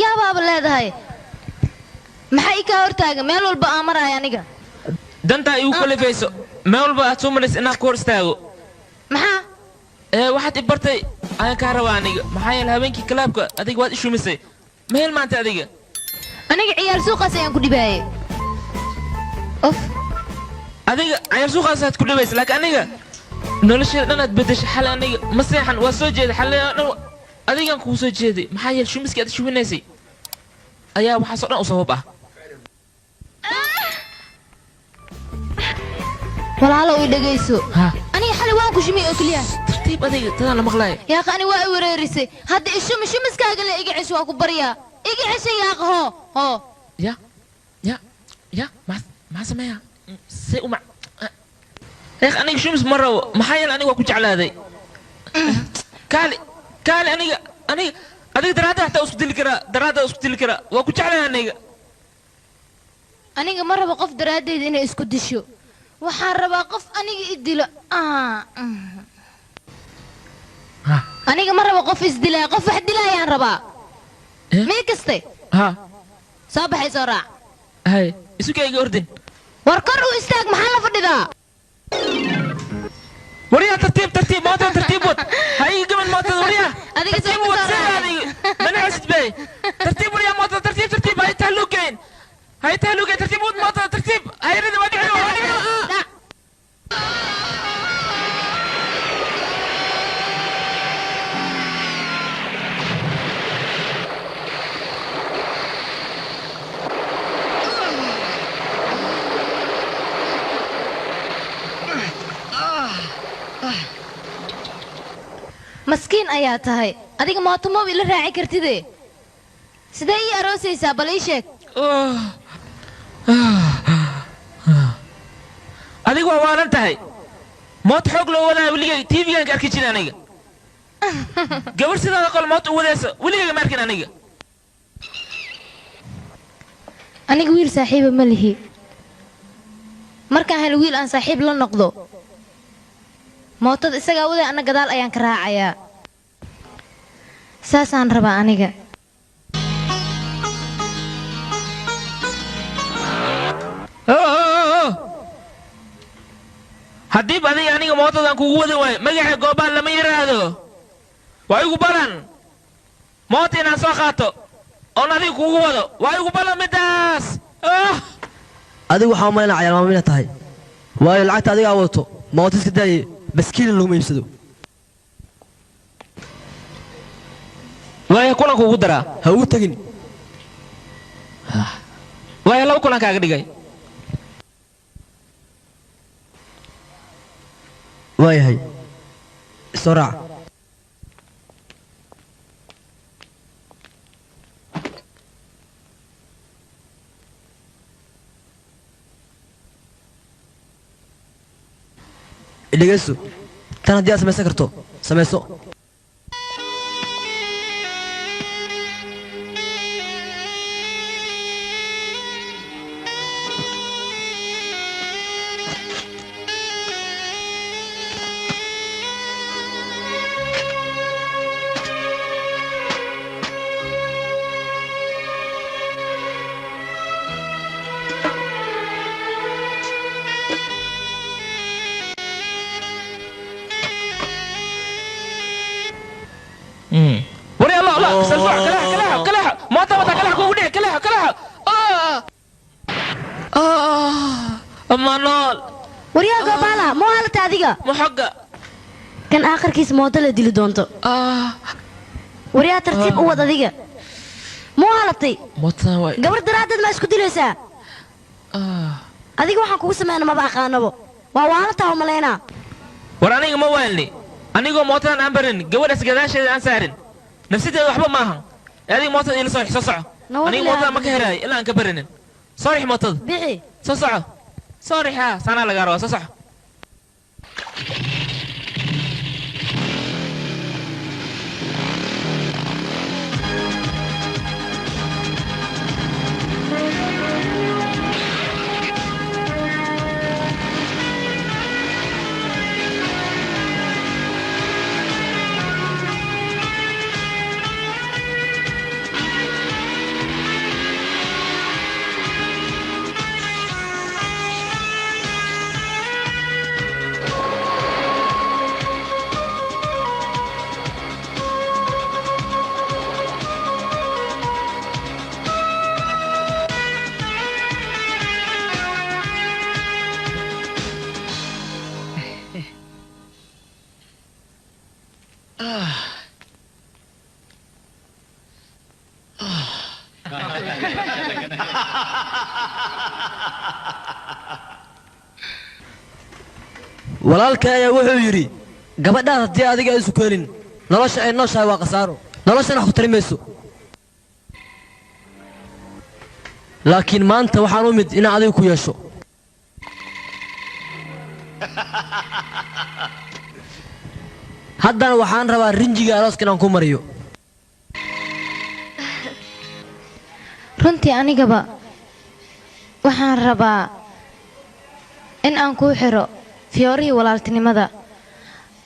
yaabaaba leedahay maxay kaa hortaagan meel walba aan marahay aniga dantaa igu kalifayso meel walba aad soo maraysa inaan ku hor istaago maxaa waxaad i bartay ayaan kaa rabaa aniga maxaa yeele habeenkii kalaabka adiga waad i shumisay ma hilmaantay adiga aniga ciyaar suuqaas ayaan ku dhibaayay of adiga ciyaar suuqaasaad ku dhibaysa laakiin aniga nolosheeda dhanaad bedeshay xalay aniga ma seexan waa soo jeeday xalay dhan adigaan kuu soo jeeday maxaa yeele shumiskii aad shuminaysay ayaa waxaasoo dhan u sabab ah walaalo ii dhegayso aniga xalay waan ku shumiyey oo keliya tartiib adiga tadaan la maqlaaya yaaq ani waa i wareerisay hadda ishumi shumiskaaga le iga cesho waa ku baryaa iga cesha yaaq hoo ya maxaa sameeyaa say uma yaaq aniga shumis ma rabo maxaa yeele aniga waa ku jeclaaday kaali aniga adiga daraadda hataa isku dili karaa daraadda isku dili karaa waa ku jeclahay aniga ma rabo qof daraaddeeda inay isku disho waxaan rabaa qof aniga i dilo aniga ma rabo qof isdilaa qof wax dilaayaan rabaa mii kaste ها soo baxay soo raac هاي اسوك ايغا اردن war kor u istaag maxaa la fadhidaa وريا ترتيب ترتيب موتو ترتيب وات هاي قبل موتو وريا adiga ترتيب وات هذه من عشت بي ترتيب وريا موتو ترتيب ترتيب هاي تهلوكين هاي تهلوكين ترتيب وات موتو ترتيب هاي رد ما دحيو maskiin ayaa tahay adiga mooto moob ila raaci kartide sidee ii aroosaysaa bal ii sheeg adigu waa waalan tahay moot xoog loo wadaa weligay tv-gaan ka arki jirin aniga gabar sidaada qol moot u wadayso weligayga ma arkin aniga aniga wiil saaxiiba ma lihi markaan helo wiil aan saaxiib la noqdo mootada isagaa waday anna gadaal ayaan ka raacayaa saasaan rabaa aniga haddii adiga aniga mootadan kugu wadan waayo magaxa goobaan lama yidhaahdo waa igu balan moota inaan soo qaato oon adiga kugu wado waa igu balan midaas adigu waxaa umaynaa cayaalmaamo inaad tahay waayo lacagta adigaa wadato mooto iska daaye baskiilin laguma iibsado waaya kulanku ugu daraa ha ugu tegin waaya laba kulan kaaga dhigay waayahay soo raac dhegeyso tan haddii aad samaysan karto samayso وري الله الله سلفوح كلاح موتا كلاح كوغدي كلاح أما نول waryaa goobaala moo halata adiga محقة kan aakhirkiis mooto la dili doonto waryaa tartiib u wad adiga moo halatay موتا واي gabar daraaddeed ma isku dilaysaa adiga waxaan kugu sameeyna maba aqaanabo waa waalataa u malaynaa ورانيك ما ويلني أنيقو موتان أمبرين قبل أسقداش أنسارين نفسيتي وحبا معها هذه موتان إلى صالح صصع أنيقو موتان ما كهراي إلا أنك برنين صالح موتان bixi صصع صالح ها سانا لقاروا صصع walaalka ayaa wuxuu yidhi gabadhaad haddii adiga ay isu keenin nolosha ay nooshahay waa khasaaro noloshana wax ku tari mayso laakiin maanta waxaan u mid inaan adiga ku yeesho haddana waxaan rabaa rinjiga arooska inaan ku mariyo runtii anigaba waxaan rabaa in aan kuu xiro fiyoorihii walaaltinimada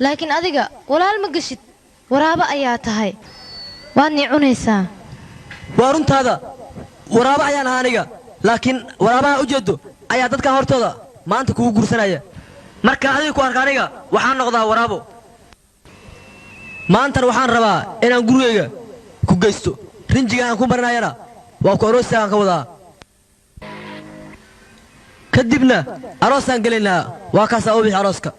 laakiin adiga walaal ma geshid waraabo ayaa tahay waadnii cunaysaa waa runtaada waraaba ayaan ahaa aniga laakiin waraabaha ujeedo ayaa dadkan hortooda maanta kugu guursanaya marka adiga ku arka aniga waxaan noqdaa waraabo maantana waxaan rabaa inaan gurigayga ku geysto rinjiga aan ku marinayana waa ku aroostigaan ka wadaa kadibna aroosaan gelaynaa waa kaasaa u bixi arooska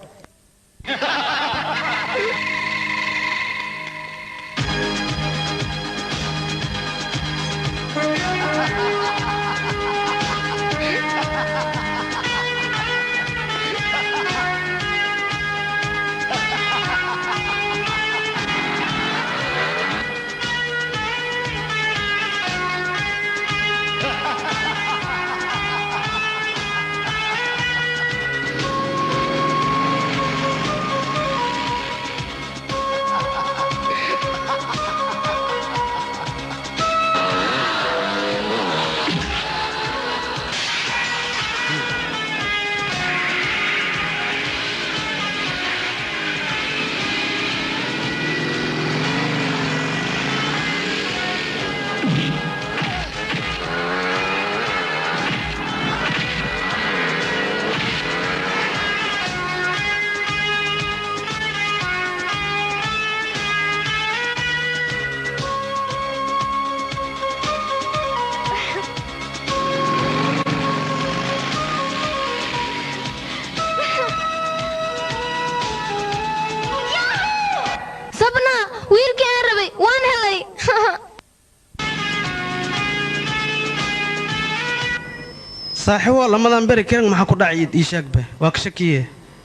saaxiibo lamadan beri karan maxaa ku dhacay ii sheegba waa ka shakiye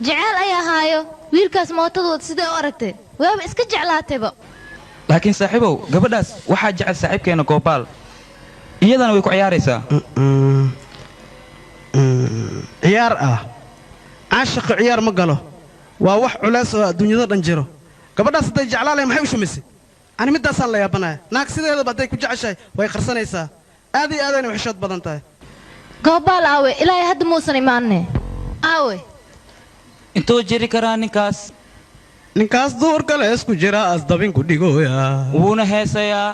jecel ayaa haayo wiilkaas mootadood sidee u aragtay waaba iska jeclaatayba laakiin saaxiibow gabadhaas waxaa jecel saaxiibkeena goobaal iyadana way ku ciyaaraysaa ciyaar ah caashaqo ciyaar ma galo waa wax culays oo adduunyada dhan jiro gabadhaas hadday jeclaalay maxay u shumaysay ani middaasaan la yaabanaya naag sideedaba hadday ku jeceshahay way qarsanaysaa aad iyo aadayna waxshood badan tahay goobaal aawe ilaahay hadda muusan imaanne aawe intuu jiri karaa ninkaas duurka le isku jira asdabinku dhigoya wuuna heesayaa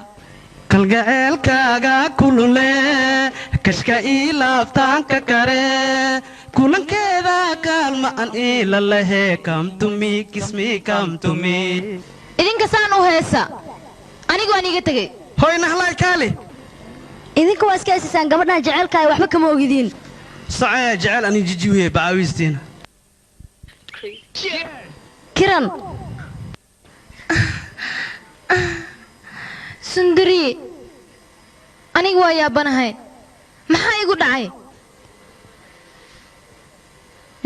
kalgaceelkaaga kulule kashka ii laabtaanka kare kulankeeda kaalma an iila lehe kamtumi kismi kamtumi idinka saan u heesa anigu waan iiga tegey hoy nahlaay kaali idinka waa iska heesasaan gabadhan jecelkaaga waxba kama ogidiin sacaya jecel ani jijiwiye bacaawistiina kiran sundari aniga waa yaabanahay maxaa igu dhacay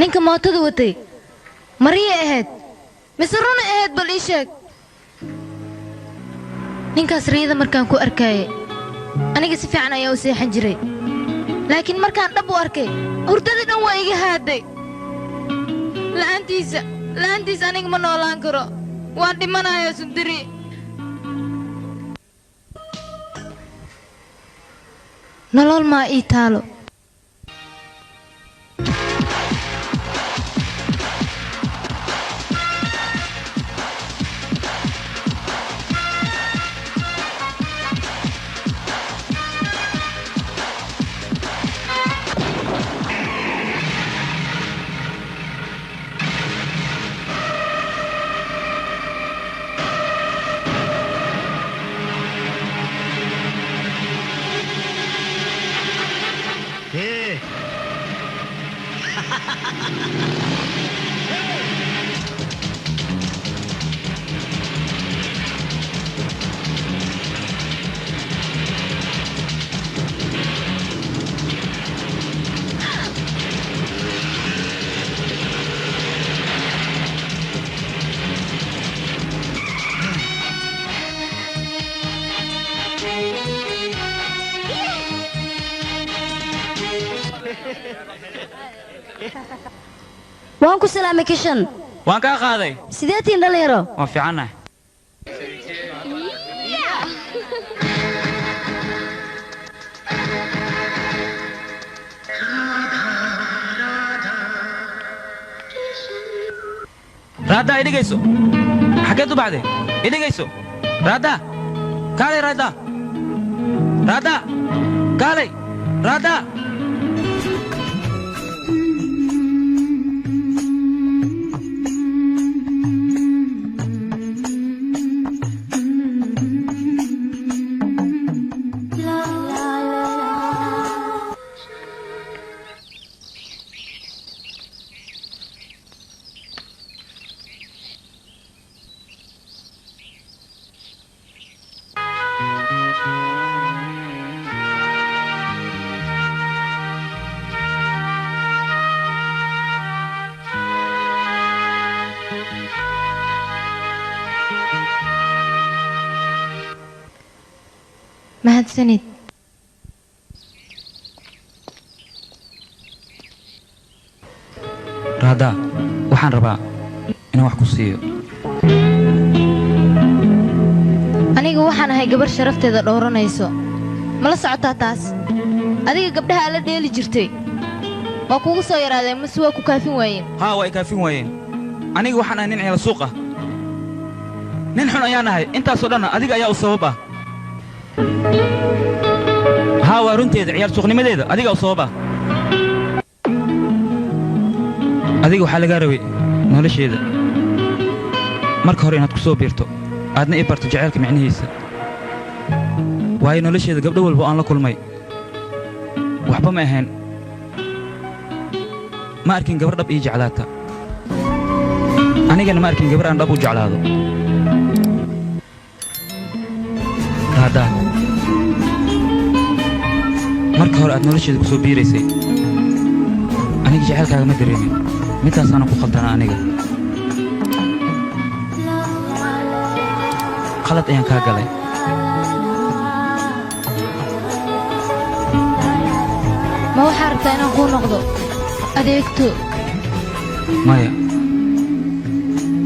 ninka mootada watay mariyay ahayd mise runa ahayd bal ii sheeg ninkaas riyada markaan ku arkaayay aniga si fiican ayaa u seexan jiray laakiin markaan dhab u arkay hurdadii dhan waa iga haaday la'aantiis aniga ma noolaan karo waan dhimanayo sundari nolol maa ii taalo waan ku salaamay kishan waan kaa qaaday sideetiin dhalinyaro waan fiicannahay raaddaa idhigayso xaggeed u baxday idhigayso raaddaa kaalay raada raada kaalay raada mahadsanid raada waxaan rabaa inaan wax ku siiyo aniga waxaan ahay gabar sharafteeda dhowranayso mala socotaa taas adiga gabdhaha alla dheeli jirtay waa kugu soo yaraadeen mase waa ku kaafin waayeen haa waa i kaafin waayeen aniga waxaan ahay nin ciyaal suuq ah nin xun ayaan ahay intaasoo dhanna adiga ayaa u sabab ah haa waa runteeda ciyaar suuqnimadeeda adiga u sabab ah adiga waxaa lagaa rabay nolosheeda marka hore inaad ku soo biirto aadna ii barto jaceylka micnihiisa waayo nolosheeda gabdho walba aan la kulmay waxba ma ahayn ma arkin gabar dhab ii jeclaata anigana ma arkin gabar aan dhab u jeclaado raada marka hore aad nolosheeda ku soo biiraysay aniga jaceylkaaga ma dareemin midtaasaana ku khaldanaa aniga qalad ayaan kaa galay ma waxaa rabtaa inaan kuu noqdo adeegto maya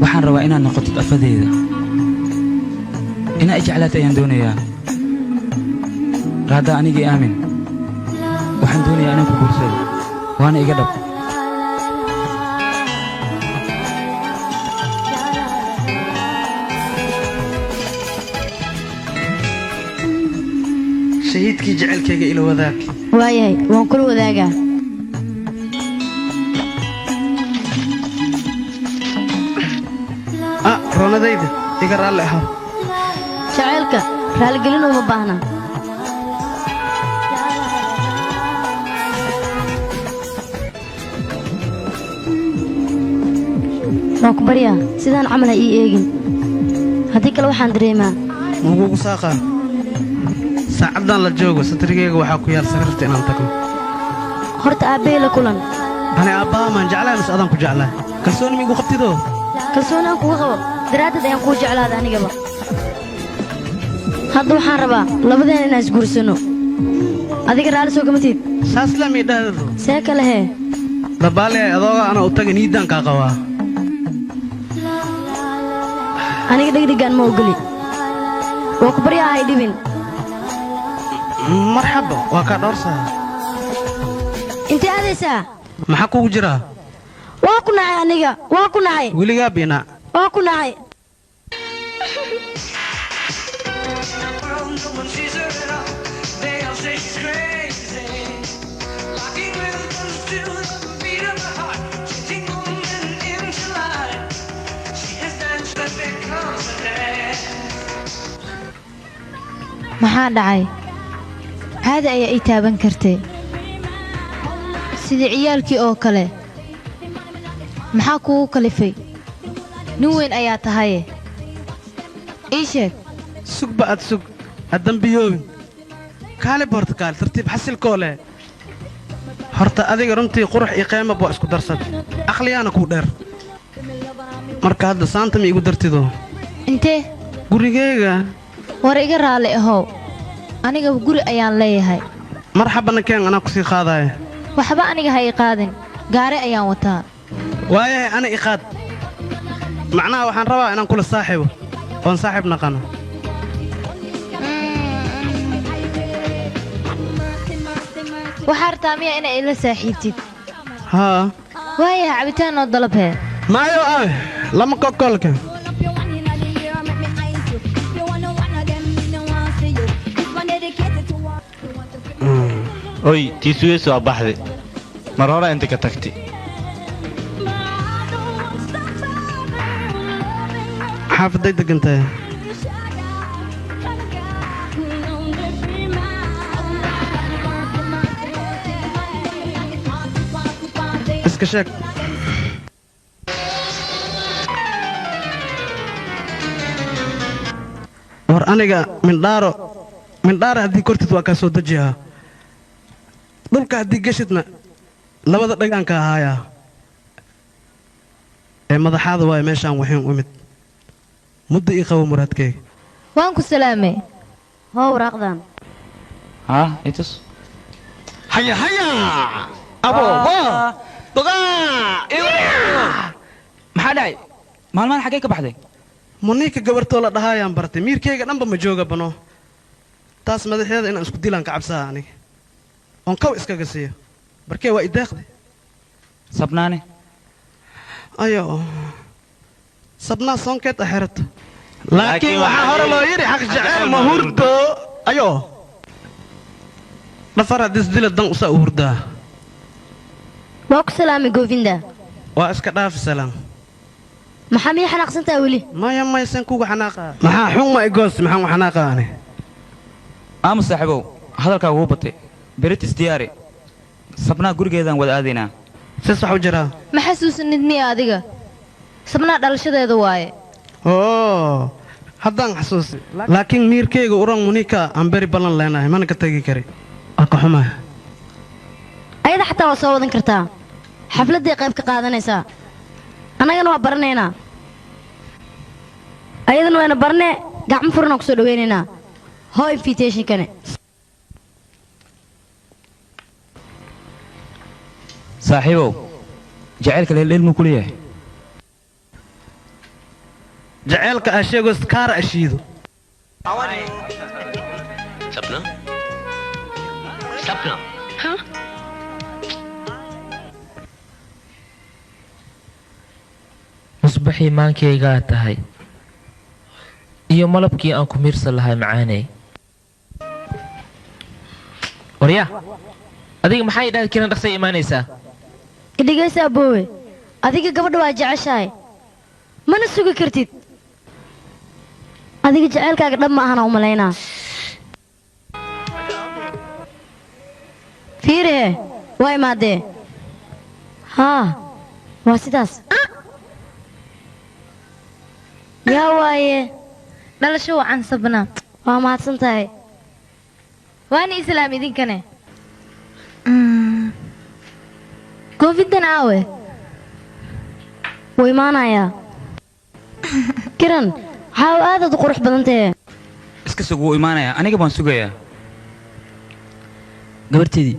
waxaan rabaa inaad noqotid afadeeda inaa i jeclaata ayaan doonayaa raada anigii aamin waxaan doonayaa inaan ku guursado waana iga dhab shahiidkii jecelkayga ila wadaag waayahay waan kula wadaagaa roonadayda iga raalli ahaw jacaylka raaligelin uma baahna waan ku baryaa sidaan camal ha ii eegin haddii kale waxaan dareemaa magugu saaqaa saacaddan la joogo satrigayga waxaa ku yaal sariirta inaan tagno horta aabbey la kulan ani aabbaha maan jeclaa mise adaan ku jeclaa kalsooni miigu qabtidoo kalsooni aan kuga qabo daraaddeed ayaan kuu jeclaada anigaba hadda waxaan rabaa labadeena inaan isguursanno adiga raalli soo gama tiid saas la miidhahdo see kale hee dabbaale adooga ana u taga niiddaan kaa qabaa aniga dhegdheggaan ma ogoli waa ku baryaa ahay dhibin marxaba waa kaa dhowrsaa intee aadaysaa maxaa kugu jiraa waa ku nacay aniga waa ku nacay weligaa biina waa ku nacay maxaa dhacay caadi ayaa ii taaban kartay sidii ciyaalkii oo kale maxaa kugu kalifay nin weyn ayaa tahaye ii sheeg sugba aad sug haddambiyoobin kaali bortakaal tartiib xasilkoo leh horta adiga runtii qurux iyo qiimab waa isku darsad aqliyaana kuu dheer marka hadda saanta ma iigu dartido intee gurigayga war iga raalli ahow aniga guri ayaan leeyahay marxabana keen anaa ku sii qaadaaya waxba aniga ha ii qaadin gaare ayaan wataa waayahay ana iqaad macnaha waxaan rabaa inaan kula saaxiibo oon saaxiib naqano waxaa rabtaa miya inay ila saaxiibtid haa waayahay cabitaan oo dalab hee maayo aawe lama kokolka oy tii suweys waa baxday mar hore inta ka tagti xaafaday degantahay iska sheeg war aniga mindhaaro haddii kortid waa kaa soo dejiyaa dhulka haddii geshidna labada dhagaanka ahaayaa ee madaxaada waaya meeshaan waxiin u imid muddo ii qabo muraadkeyga waan ku salaamay hoo waraaqdan ها إيتس haya abo maxaa dhacay maalmahan xaggee ka baxday muniika gabartoo la dhahaayaan bartay miirkayga dhanba ma jooga bano taas madaxeeda inaan isku dilaan ka cabsaha aniga oon kaw iskaga siiyo barkee waa ideeqday sabnaane ayo sabnaa soonkeed axerato laakiin waxaa hore loo yidhi xaq jeceel ma hurdo ayo dhafar haddis dila dan usaa u hurdaa waa ku salaamay goofinda waa iska dhaafi salaam maxaa miya xanaaqsantaa weli maya maysan kuga xanaaqaa maxaa xun ma igoos maxaan u xanaaqaa ani aamus saaxiibow hadalkaa ugu batay beritis diyaari sabnaa gurigeedaan wada aadaynaa sis wax u jiraa ma xasuusanid miya adiga sabnaa dhalashadeeda waaye oo haddaan xasuusi laakiin miirkayga uran munika aan beri ballan leenahay mana ka tegi kari waa ka xumaa ayada xataa waa soo wadan kartaa xafladday qayb ka qaadanaysaa annagana waa baranaynaa ayadana wayna barnee gacmo furanaan ku soo dhawaynaynaa hoo invitationkane saaxiibow jacaylka leeldheel muu ku leeyahay jaceylka aa sheego kaara ashiido सपना सपना हाँ musbaxii maankaygaa tahay iyo malabkii aan ku miirsan lahay macaanay waryaa adiga maxaa idhaad kiran dhaqsay imaanaysaa idhigaysa aboowe adiga gabadha waa jeceshahay mana sugi kartid adiga jaceylkaaga dhab ma ahana u malaynaa fiirihe waa imaadee haa waa sidaas yaa waaye dhalasho wacan sabnaa waa mahadsan tahay waana islaam idinkane goofindan aawe wuu imaanayaa kiran waxaa aadaad u qurux badan tahe iska sug wuu imaanayaa aniga baan sugayaa gabarteedii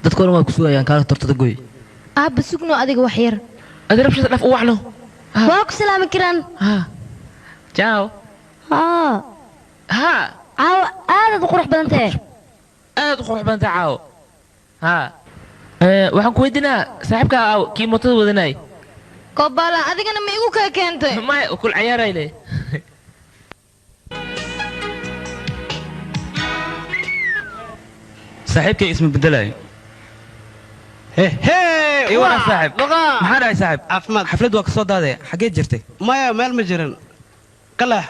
dadka oran waa ku sugayaan kaaga tortada goy aabba sugno adiga wax yar adi rabshada dhaf u wacno waa ku salaami kiran jaaw haa haa caawa aadaad u qurux badan tahe aad u qurux badanta caawo haa waxaan ku weydiinaa saaxiibkaa aaw kii mootada wadanay koobala adigana ma igu kaa keentay maya kul cayaaray le saaxiibkay isma beddelaayo hee waran saaxiib maxaa dhacay saaxiib caafimaad xaflad waa ka soo daadee xaggeed jirtay maya meel ma jiran kaleex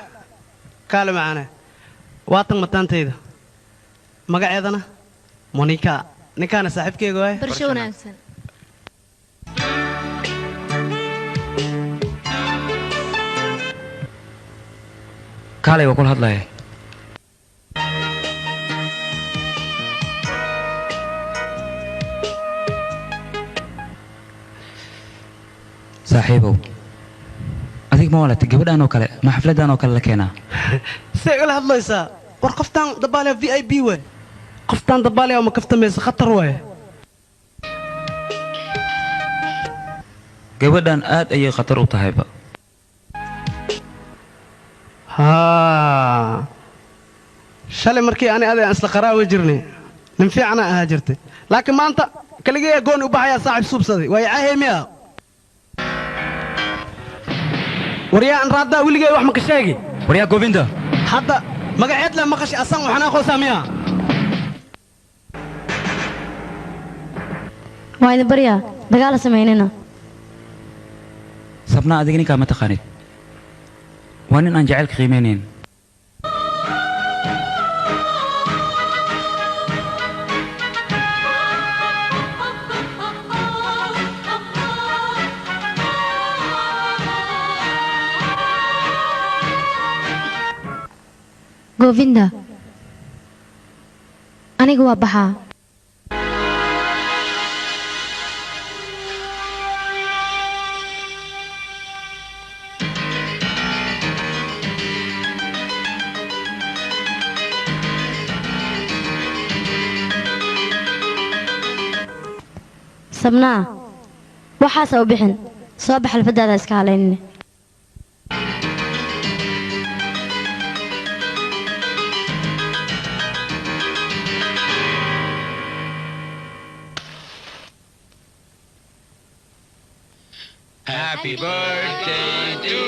kaale macaane waatan mataantayda magaceedana monika ninkaana saaxiibkeyga waay barsho wanaagsan kaalay waa kula hadlaya saaxiibow adig ma walata gabadhaan oo kale ma xafladaan oo kale la keenaa see igala hadlaysaa war qoftaan dabaale v i b waay qoftaan dabaale ma kaftamaysa khatar waay gabadhan aad ayay khatar u tahayba haa shalay markii ani aday aan isla qaraawa jirnay nin fiicana ahaa jirtay laakiin maanta kaligee gooni u baxayaa saaxiib suubsaday waayo caheemiya waryaa an raaddaa weligee wax maka sheegi waryaa govinda hadda magaceed le maqashi asan waxanaa qoosaa miya waa idin baryaa dagaal ha samaynina sabnaa adiga ninkaa ma taqaanid waa nin aan jacaylka qiimeynayn govinda aniga waa baxaa sabnaa waxaasa u bixin soo bax xalfadaada iska halaynine Happy birthday to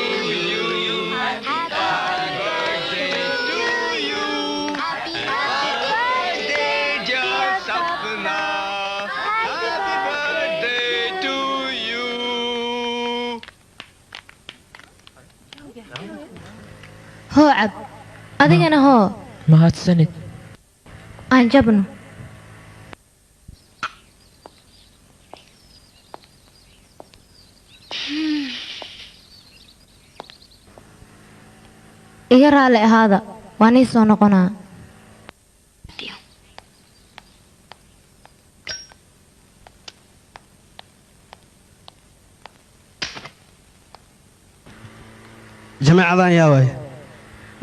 you. Happy birthday to you. Happy birthday, dear Sapna. Happy birthday to you. hoo cab adigana hoo mahadsanid aan jabno iga raali ahaada waan ii soo noqonaa jamaacadan yaa waay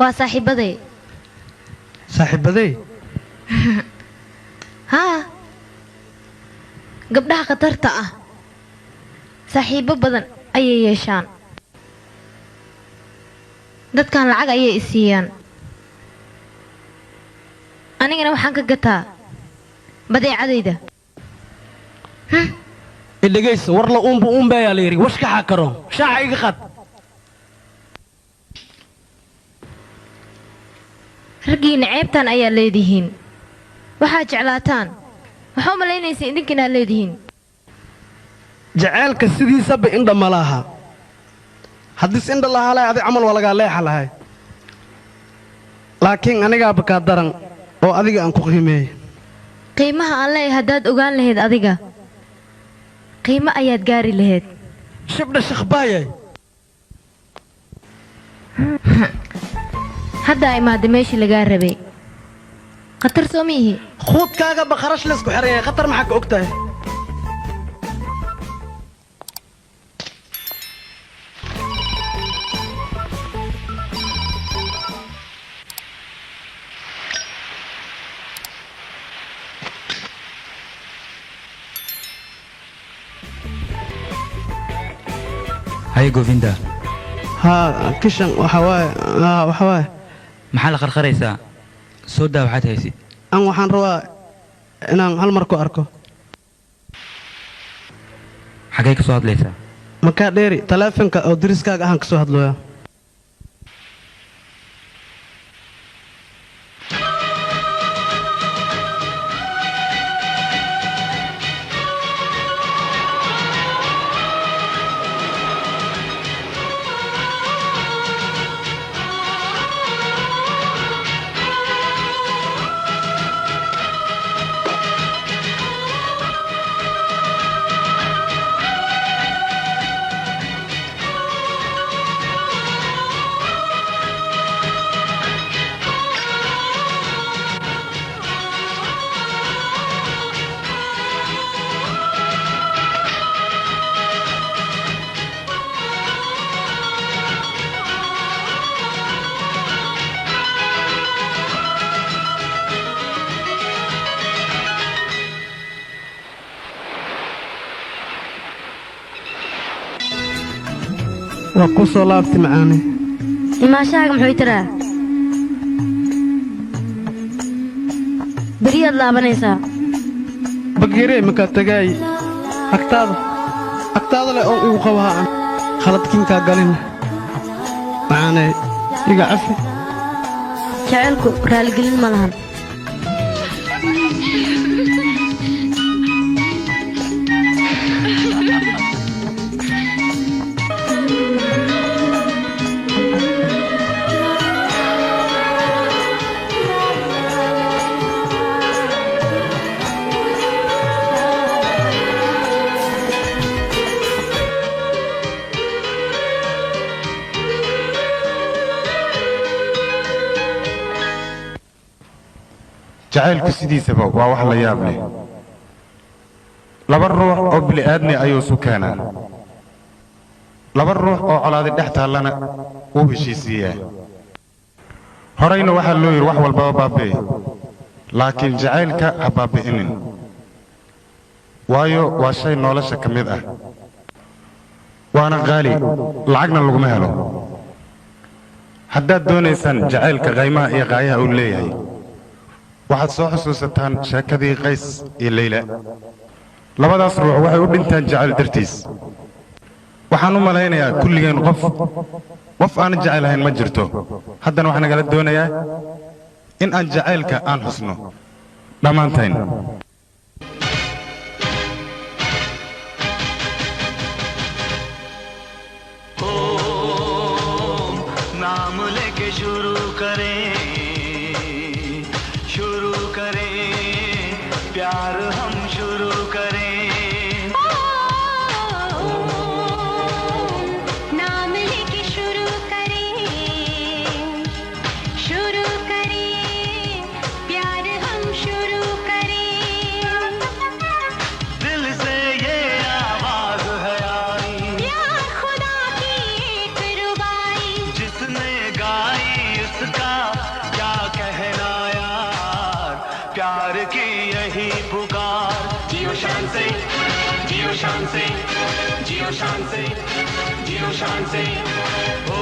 waa saaxiibaday saaxiibaday haa gabdhaha khatarta ah saaxiibo badan ayay yeeshaan dadkan lacag ayay i siiyaan anigana waxaan ka gataa badeecadayda idhegayso war la uunbu uunbayaa la yidhi washkaxa karo shaaca iga qad raggiina ceebtaan ayaa leedihiin waxaad jeclaataan waxaa u malaynaysa idinkiina aad leedihiin jaceylka sidiisaba indha ma laha haddiis indha lahaa lahay adig camal waa lagaa leexa lahay laakiin anigaaba kaa daran oo adiga aan ku qiimeeyey qiimaha aan leeyahay haddaad ogaan lahayd adiga qiimo ayaad gaari lahayd shibdha shakhbaayay haddaa imaada meeshii lagaa rabay khatar soo miihi khuudkaagaba kharash laysku xiran yahay khatar maxaa ka og tahay haye govinda haa kishan waxawaaye maxaa la qarqaraysaa soo daa waxaad haysid an waxaan rabaa inaan hal mar ku arko xaggay ka soo hadlaysaa makaa dheeri taleefonka oo diriskaaga ahaan ka soo hadlooya waa ku soo laabti macaane imaashahaaga muxuu tiraa beriyaad laabanaysaa bagiree makaa tagaay agtaada leh oon igu qabaha an khaladkiinkaa galin macaane iga cafi jaceylku raaligelin ma lahan jacaylku sidiisaba waa wax la yaab leh laba ruux oo bili aadmi ayuu isu keenaa laba ruux oo colaadi dhex taallana uu heshiisiiyaa horeyna waxaa loo yidhi wax walbaba baabi'i laakiin jacaylka ha baabi'inin waayo waa shay nolosha ka mid ah waana qaali lacagna laguma helo haddaad doonaysaan jacaylka qaymaha iyo qaayaha uu leeyahay waxaad soo xusuusataan sheekadii qays iyo leyla labadaas ruux waxay u dhintaan jacayl dartiis waxaan u malaynayaa kulligeen qof aan jacayl ahayn ma jirto haddana waxaan nagala doonayaa in aan jacaylka aan xusno dhammaantayn नाम लेके शुरू करें प्यार हम शुरू करें नाम लेके शुरू करें प्यार हम शुरू करें दिल से ये आवाज है आई प्यार खुदा की एक रुबाई जिसने गाई उसका क्या कहना यार प्यार की यही पुकार जियो शान से जियो शान से जियो शान से जियो शान से ओ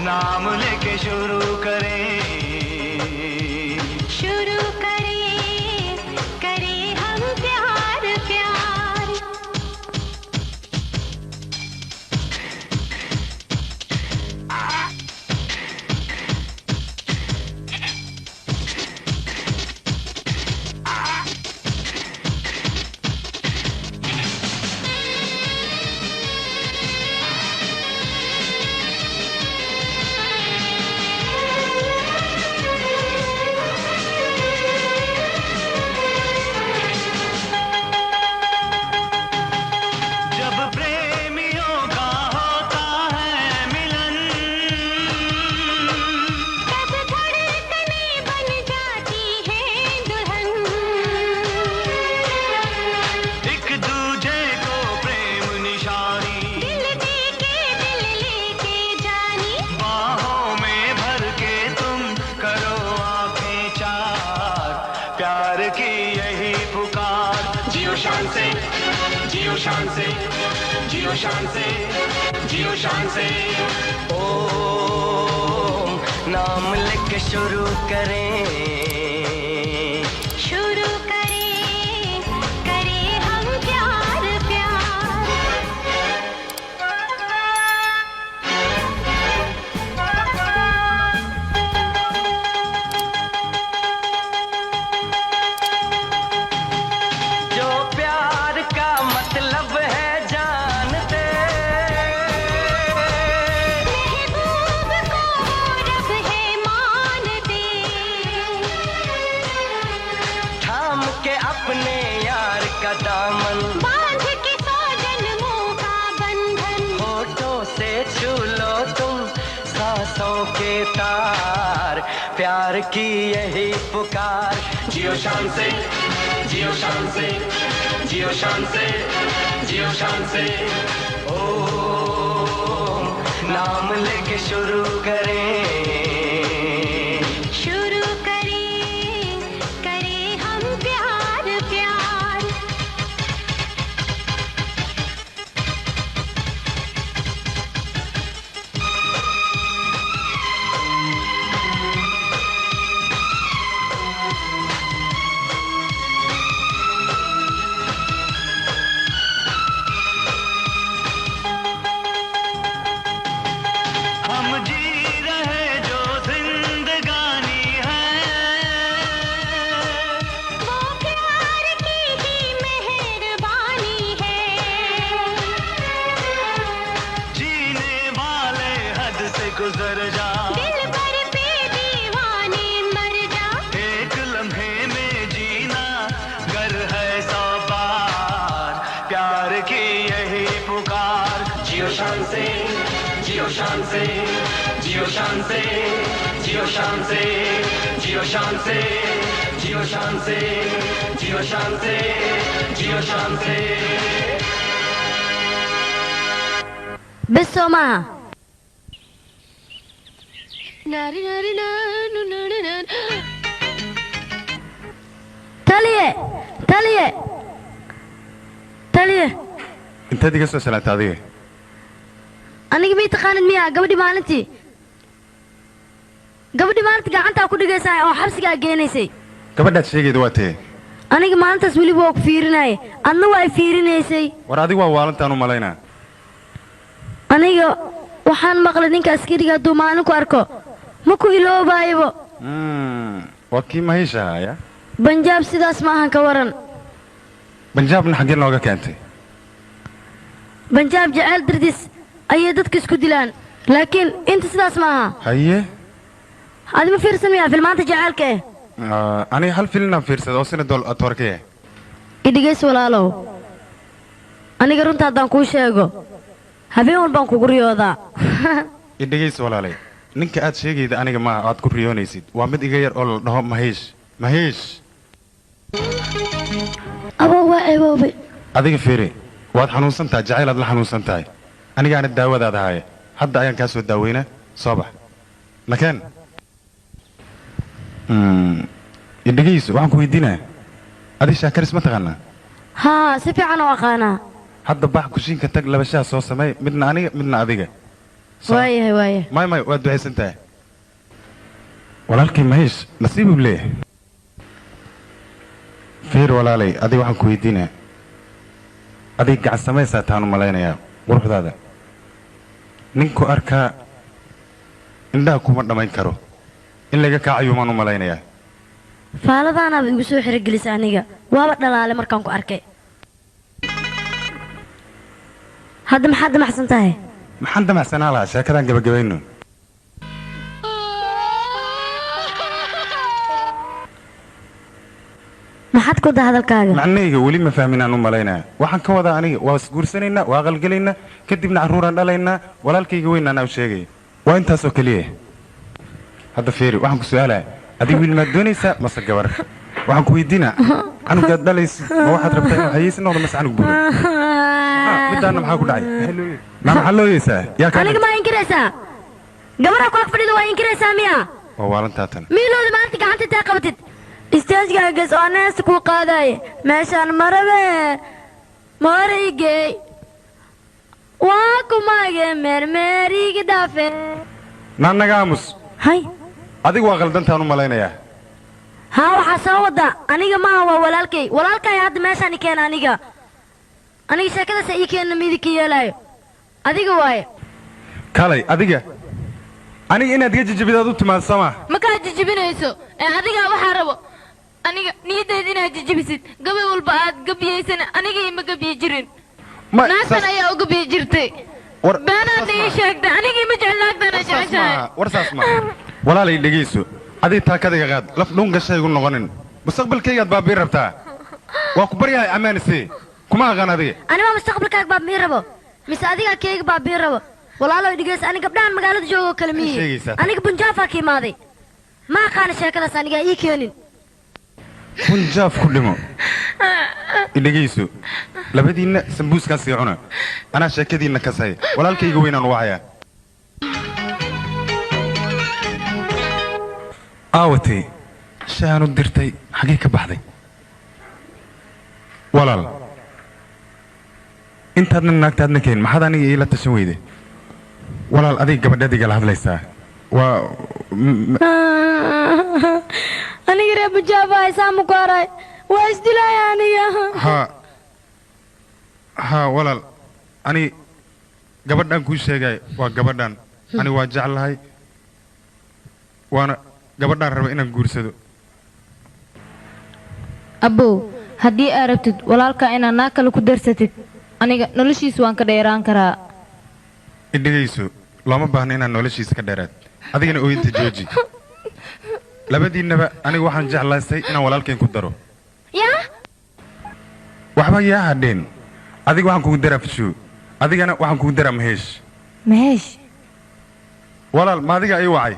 नाम लेके शुरू करें हम प्यार जब प्रेमियों का होता है मिलन तब धड़कनें बन जाती हैं दुल्हन एक दूजे को प्रेम निशानी दिल लेके जानी बाहों में भर के तुम करो आंखें चार प्यार की यही पुकार जियो शान से जियो शान से जियो शान से जियो शान से ओ नाम लेके शुरू करें हम प्यार जो प्यार का मतलब है जानते महबूब को रब है मानते थाम के अपने यार का दामन बांध के 100 जन्मों का बंधन होठों से छू लो तुम सांसों के तार प्यार की यही पुकार जियो शान से जियो शान से जियो शान से जियो शान से ओ नाम लेके शुरू करें हम प्यार हम जी रहे जो जिंदगानी है वो प्यार की ही मेहरबानी है जीने वाले हद से गुजर जा दिल भर पे दीवाने मर जा एक लम्हे में जीना गर है 100 बार प्यार की यही पुकार जियो शान से जियो शान से जियो शान से जियो शान से जियो जियो शान से जियो शान से जियो शान से जियो शान से بس ما تاليه تاليه تاليه انت دي قصه سلامت هذه aniga mii taqaanid miya gabadhii maalintii gacantaa ku dhigaysay oo xabsigaa geenaysay gabadhaad sheegayda waa tee aniga maalintaas weliba waa ku fiirinaaye adna waa ay fiirinaysay war adigu waa waalantaan u malaynaa aniga waxaan maqlay ninka askariga hadduu maalin ku arko ma ku iloobaaybo waa kii mahiisha haya banjaab sidaas ma ahan ka waran banjaabna xaggeen looga keentay banjaab jacayl dardiis ayay dadka isku dilaan laakiin inta sidaas ma aha haye adi ma fiirsan miyaa filmaanta jacaylka eh aniga hal filinaan fiirsada oo sina dool atoorkee idhigays walaalow aniga runta haddaan kuu sheego habeen walbaan kugu riyoodaa idhigays walaalay ninka aad sheegayda aniga maaha aad ku riyoonaysid waa mid iga yar oo la dhaho mahiish mahiish abow waa eeboobe adiga fiiri waad xanuunsan tahay jacayl aad la xanuunsan tahay anigaana daawadaada haaye hadda ayaan kaa soo daaweynaa soo bax nakeen idhegayso waxaan ku weydiinaa adi shaakaris ma taqaanaa haa si fiican oo aqaanaa hadda bax kushiinka tag laba shaah soo samey midna aniga midna adiga waayahay waaya may waad ducaysan tahay walaalkii mahiish nasiibuu leeyahay fiir walaalay adiga waxaan ku weydiinaa adiga gacan samaysaa taanu malaynayaa quruxdaada ninku arkaa indhaha kuma dhammayn karo in laga kaacayuumaan u malaynayaa faaladaanaaba igu soo xerogelisa aniga waaba dhalaale markaan ku arkay hadda maxaad damacsan tahay maxaan damacsanaa lahaa sheekadaan gebagabayno maxaad ku daa hadalkaaga macnayga weli ma fahminaan u malaynaya waxaan ka wadaa aniga waa isguursanaynaa waa aqalgelaynaa kadibna carruuraan dhalaynaa walaalkayga weyn anaa u sheegaya waa intaasoo keliya hadda fiiri waxaan ku su'aalaya adiga wiil maad doonaysaa mase gabar waxaan ku weydiinaa canugaad dhalaysid ma waxaad rabtaa inuu hayaysi noqdo mase canug buuran midaana maxaa ku dhacay ma maxaa looyeysaa yaa aniga maa inkiraysaa gabaraa ku ag fadhida waa inkiraysaa miya waa waalantaatan miilooda maalinta gacanta intaa qabatid istaajkaagas oo neesta kuu qaadaaye meeshaan marabe mawaraygeey waa kumage meermeeriga dhaafe naannaga aamus hay adigu waa qaldantaan u malaynayaa haa waxaa soo wada aniga maaha waa walaalkay hadda meeshaan i keena aniga sheekadaas ii keenna midika yeelaayo adiga waaye kalay adiga inaad iga jijibidaad u timaad sama ma kaa jijibinayso ee adigaa waxaa rabo aniga niyaddeeda inaad jijibisid gabay walba aad gabiyaysana aniga ima gabiyi jirin naagtan ayaa u gabiyi jirtay beenaadna ii sheegtay aniga ima jeclaagtana jeceshahay war saas ma walaalay dhegayso adiga taakadiga qaad laf dhuungashaygu noqonin mustaqbalkaygaad baabiin rabtaa waa ku baryahay ammaanise kuma aqaan adiga anima mustaqbalkaaga baabiin rabo mise adigaa keyga baabiin rabo walaalow dhegayso aniga gabdhahan magaalada joogo kale miyi aniga bunjaafaa ka imaaday ma aqaana sheekadaas anigaa ii keenin bunjaaf ku dhimo idhegayso labadiinna sambuuskaan sii cuna anaa sheekadiinna kasay walaalkayga weynaan u wacayaa aawatay shaanu dirtay xaggee ka baxday walaal intaadna naagtaadna keen maxaad aniga iila tashan weyde walaal adiga gabadhaadiga la hadlaysaa waa aniga reer bunjaaba haysaama ku haray waa isdilaaya aniga haa walaal ani gabadhaan kuu sheegay waa gabadhaan ani waa jeclahay waana gabadhaan raba inaan guursado abbow haddii aad rabtid walaalkaa inaad naag kale ku darsatid aniga noloshiisa waan ka dheeraan karaa idhegayso looma baahna inaad noloshiisa ka dheeraad adigana ooyinta jooji labadiinnaba aniga waxaan jeclaystay inaan walaalkayn ku daro yaa waxba yaa hadheen adiga waxaan kugu daraa fashuu adigana waxaan kugu daraa maheesh walaal ma adiga ii wacay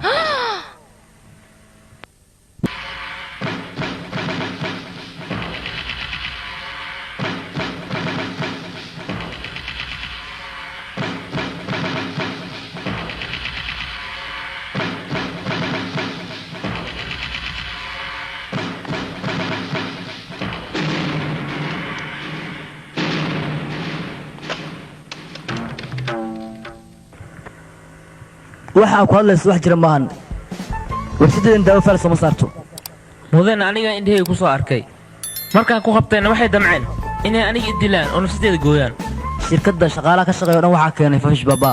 waxa ku hadlayso wax jira maahan warshadadan daawo faal soo saarto mudan aniga indhahey ku soo arkay markaan ku qabtayna waxay damceen inay aniga idilaan oo nafsadeeda gooyaan shirkadda shaqaalaha ka shaqeeya dhan waxaa keenay fafish baba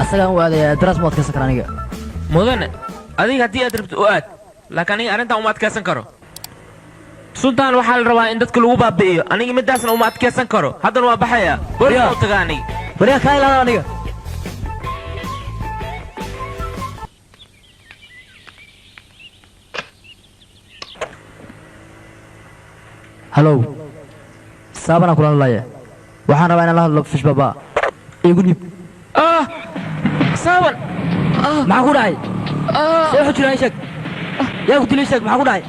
asagaan u aadaya daraas ma adkaysan kara aniga mudan adiga haddii aad rabto u aad laakiin aniga arrintan uma adkaysan karo sultaan waxaa la rabaa in dadka lagu baabi'iyo aniga midaasna uma adkaysan karo haddana waa baxaya booliska u taga aniga wariyaa kaa ilaala aniga halow saabana kula hadlaya waxaan rabaa inaan la hadlo fish baba igu dhib saaban maxaa ku dhacay see wuxuu jiraa sheeg yaa ku dilay sheeg maxaa ku dhacay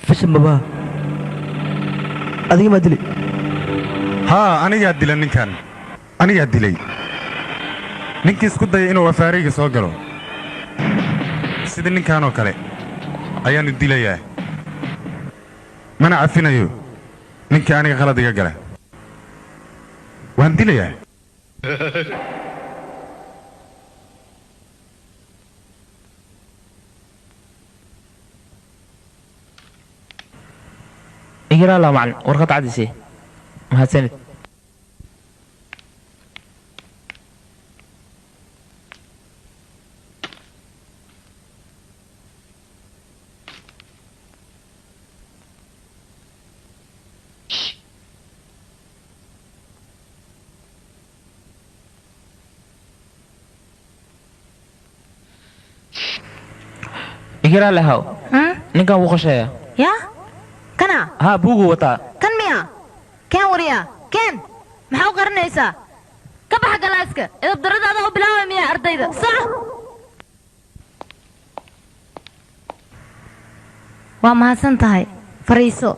fish baba adiga ma dilay haa anigaa dila ninkan anigaa dilay ninkii isku dayay inuu afaarayga soo galo sida ninkanoo kale ayaannu dilayaa mana cafinayo ninkii aniga khalad iga gala waan dilayaa igiraa laa macalin warqad cadisee mahadsanid igiraa lahaw ninkan wuu qashaya ya kana haa buuguu wataa kan miya keen wariya keen maxaa u qarinaysaa ka baxa galaaska edab darrada adoo bilaabay miya ardayda soco waa mahadsan tahay fariiso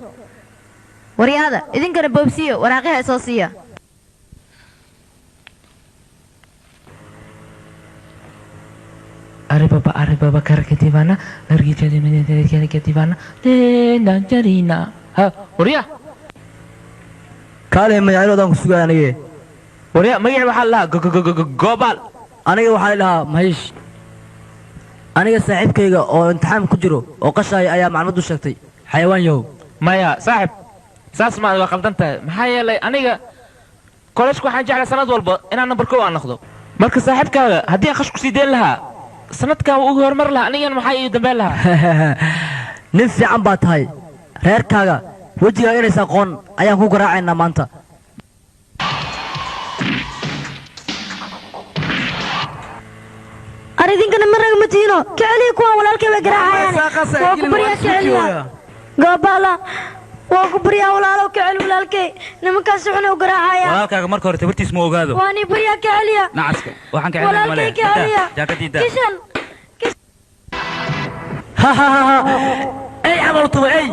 waryaada idinkana boobsiyo waraaqiha soo siiya aribaba karakatibana nargijadimadekatibana dendanjarina ha warya kaale magacyadoodaan ku sugaya anige warya magaci waxaa la dhahaa goobaal aniga waxaa la dhahaa mahiish aniga saaxiibkayga oo imtixaan ku jiro oo qashaaya ayaa macluumad u sheegtay xayawaan yahow maya saaxib saas maad waa qaldan tahay maxaa yeelay aniga koleshka waxaan jeclay sanad walba inaan nambar kow aan noqdo marka saaxiibkaaga haddii aan qash ku sii deen lahaa sanadkan wuu ugu horumar lahaa anigan maxaa ii dambeyn lahaa nin fiican baa tahay reerkaaga wejigaaga inaysa aqoon ayaan ku garaacaynaa maanta aridinkana ma rag matiino kiceliya kuwan walaalkay way garaacayaan waa ku baryaa kiceliya goobala waa ku baryaa walaalow kicel walaalkay nimankaas xuna u garaacayaan walaalkaaga marka hore tabartiis ma ogaado waa ni baryaa kiceliya nacaska waxaan ka walaalkay kiceliya jaakadiida kishan ey camaltuba ey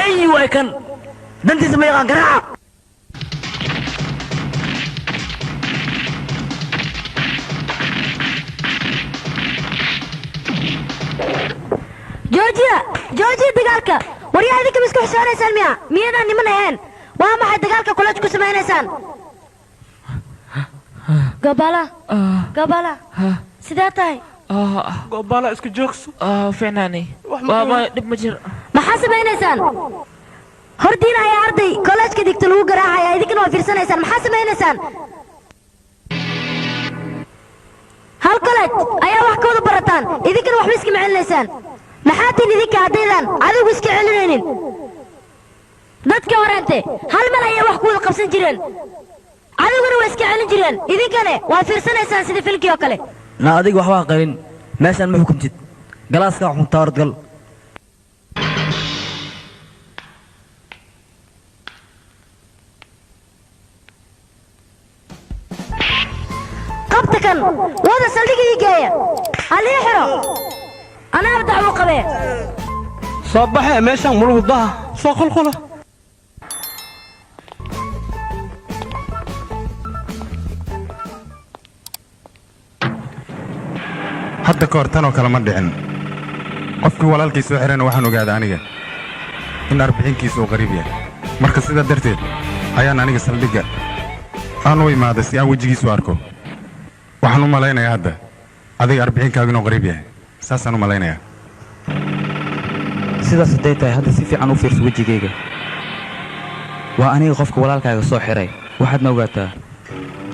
ey way kan dantiisa ma yaqaan garaaca joojiya dagaalka waryaa idinka ma isku xisoonaysaan miyaedaan niman ahayn waa maxay dagaalka kulaaj ku samaynaysaan gabala sidee tahay goobala iska joogso fiicnaani waaba dhib ma jiro maxaa samaynaysaan hordiina ayaa arday kolaajka digta lagu garaacaya idinkana waa fiirsanaysaan maxaa samaynaysaan hal kolaaj ayaa wax ka wada barataan idinkana waxba iskama celinaysaan maxaa tin idinka haddaydan adigu iska celinaynin dadka horeente hal mal ayay wax ku wada qabsan jireen adiguna waa iska celin jireen idinkane waa fiirsanaysaan sida filkii oo kale na adiga waxba ha qarin meeshaan ma xukuntid galaaska wax xuntaa ordgal qabta kan wada saldhiga ii geeya halii xiro anaa dacwo qabee soo baxee meeshaan mulugdaha soo qulqula hadda ka hor tan oo kale ma dhicin qofkii walaalkii soo xirayna waxaan ogaaday aniga in arbixinkiisa uu qariib yahay marka sidaa darteed ayaan aniga saldhigga aan u imaaday si aan wejigiisu arko waxaan u malaynayaa hadda adiga arbixinkaadu inuu qariib yahay saasaan u malaynayaa sidaas hadday tahay hadda si fiican u fiirso wejigayga waa aniga qofka walaalkaaga soo xiray waxaadna ogaataa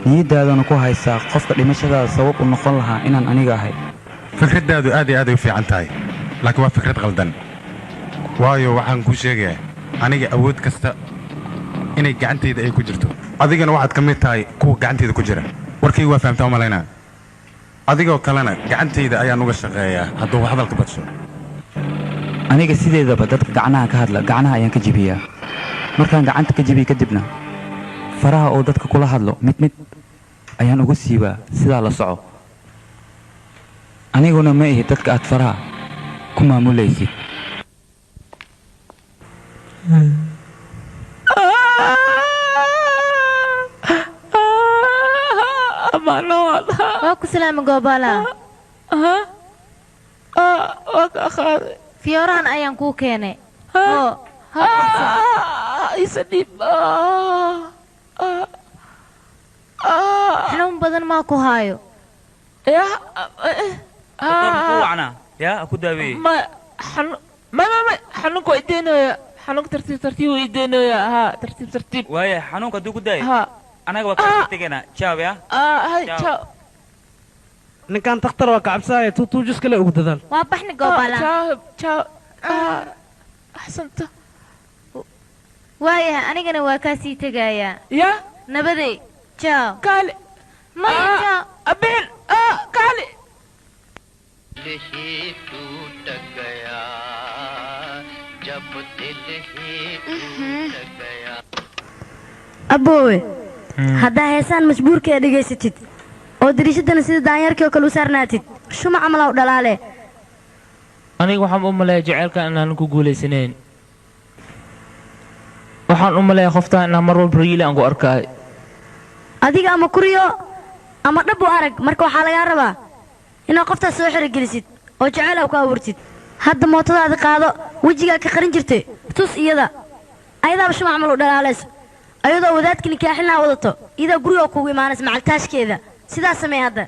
niyaddaadana ku haysaa qofka dhimashadaada sabab u noqon lahaa inaan aniga ahay fikraddaadu aad iyo aaday u fiican tahay laakiin waa fikrad qaldan waayo waxaan kuu sheegayaa aniga awood kasta inay gacantayda ay ku jirto adigana waxaad ka mid tahay kuwa gacantayda ku jira warkayga waa fahamtaa u malaynaa adigoo kalena gacantayda ayaan uga shaqeeyaa hadduu hadalka badsho aniga sideedaba dadka gacnaha ka hadla gacnaha ayaan ka jebiyaa markaan gacanta ka jebiye kadibna faraha oo dadka kula hadlo mid mid ayaan uga siibaa sidaa la soco aniguna ma ihi dadka aad faraha ku maamulaysid waa ku salaama goobaala fiyoorahan ayaan kuu keenay xanuun badan maa ku haayo yaa ku daaweeye xanuunka waa ideenooya xanuunka tartiib waa ideenooya haa tartiib waaya xanuunka hadduu ku daayo anaga waa ka tegaynaa jaaw ya jaaw ninkan takhtar waa kacabsaaya tuutuujis kale ugu dadaal waa baxni goobaala jaaw axsanta waayahay anigana waa kaa sii tegayaa ya nabadey jaaw kaale maya jaaw abeen kaale ही टूट गया जब दिल ही टूट गया aboowe haddaa heesaan majbuurka ee dhegaysatid oo dariishadana sida daanyarkii oo kale u saarnaatid shuma camalaw dhalaale aniga waxaan u maleeyaa jaceylka inaan ku guulaysanayn waxaan u maleeyaa qoftaan inaan mar walba riile aan ku arkaay adiga ama kuriyo ama dhab u arag marka waxaa lagaa rabaa inaad qoftaas soo xerogelisid oo jacayl ku abuurtid hadda mootadaadi qaado wejigaa ka qarin jirtay tus iyada ayadaaba shuma camal u dhalaalayso ayadoo wadaadka nikaaxinaa wadato iyadaa guriga kugu imaanaysa macaltaashkeeda sidaas samee hadda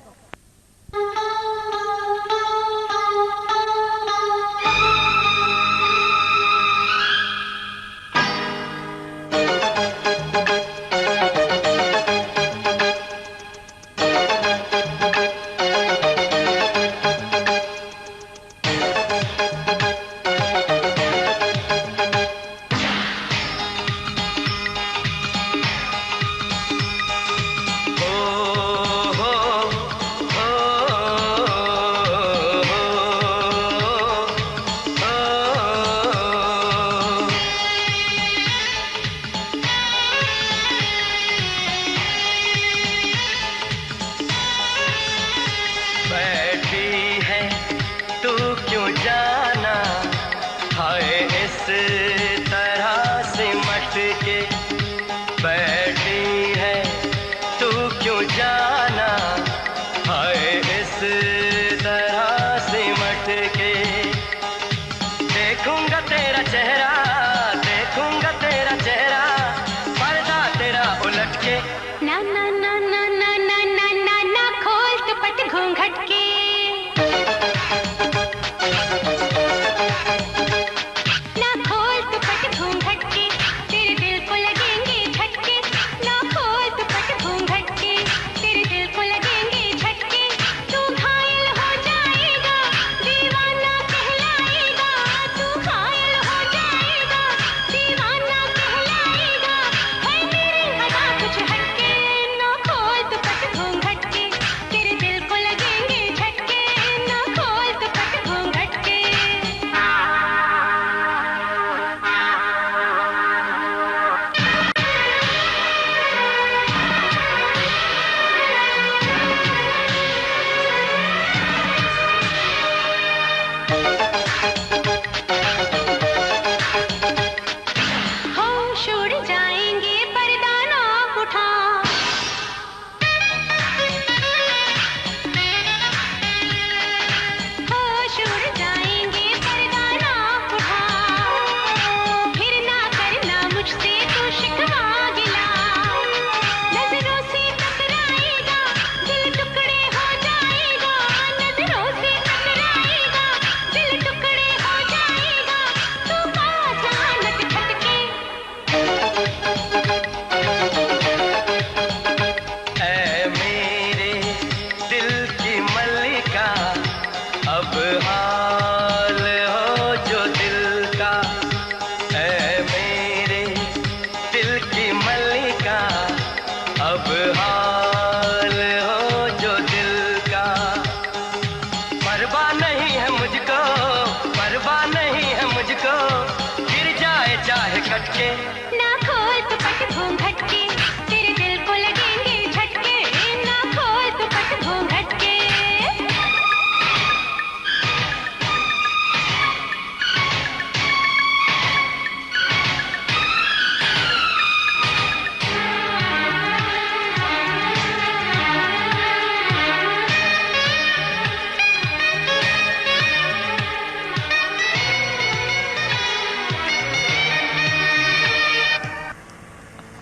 ना खोल दुपट घूंघट के तेरे दिल को लगेंगे झटके ना खोल दुपट घूंघट के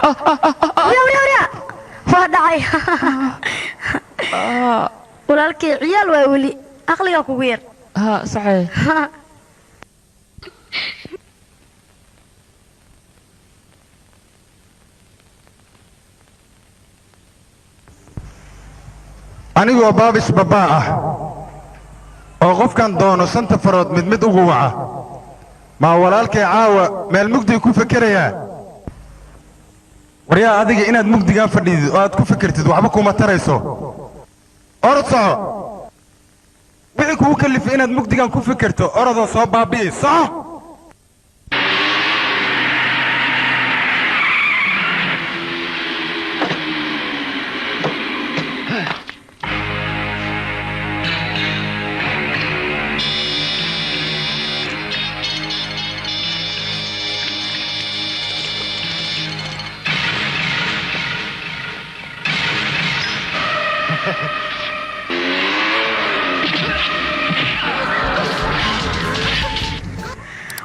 وريا waa dhacay walaalkay ciyaal waa weli aqliga kugu yar ها صحيح anigoo baabish babaa ah oo qofkan doono shanta farood mid mid ugu waca maa walaalkay caawa meel mugdi ku fikirayaa waryaa adiga inaad mugdigaa fadhiidid oo aad ku fikirtid waxba kuma tarayso orod soco wixii kugu kalifay inaad mugdigan ku fikirto orodoo soo baabi'i soco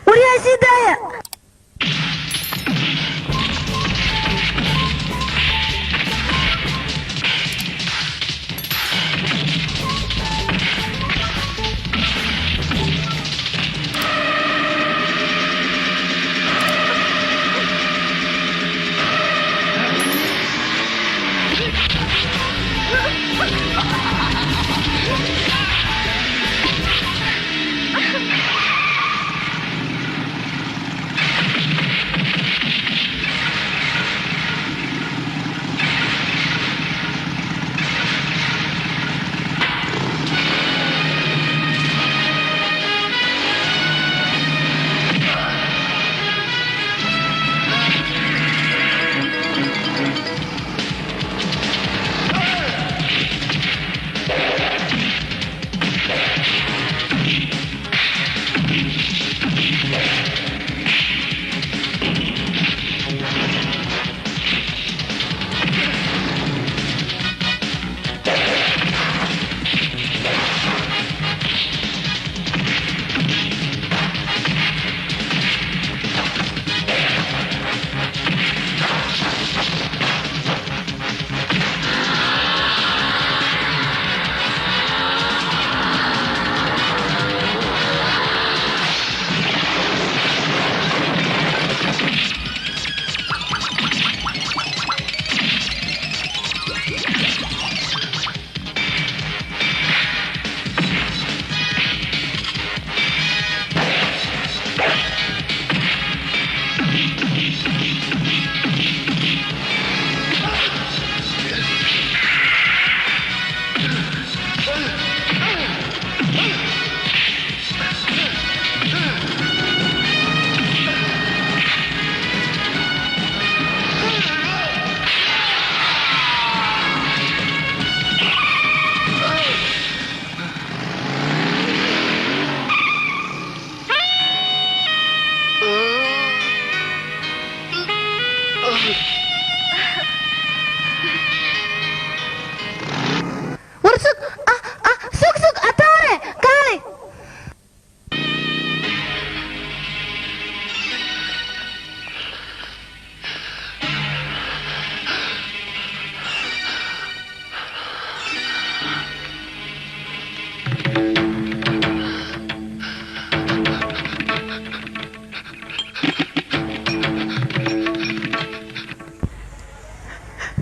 waryaa sii daaya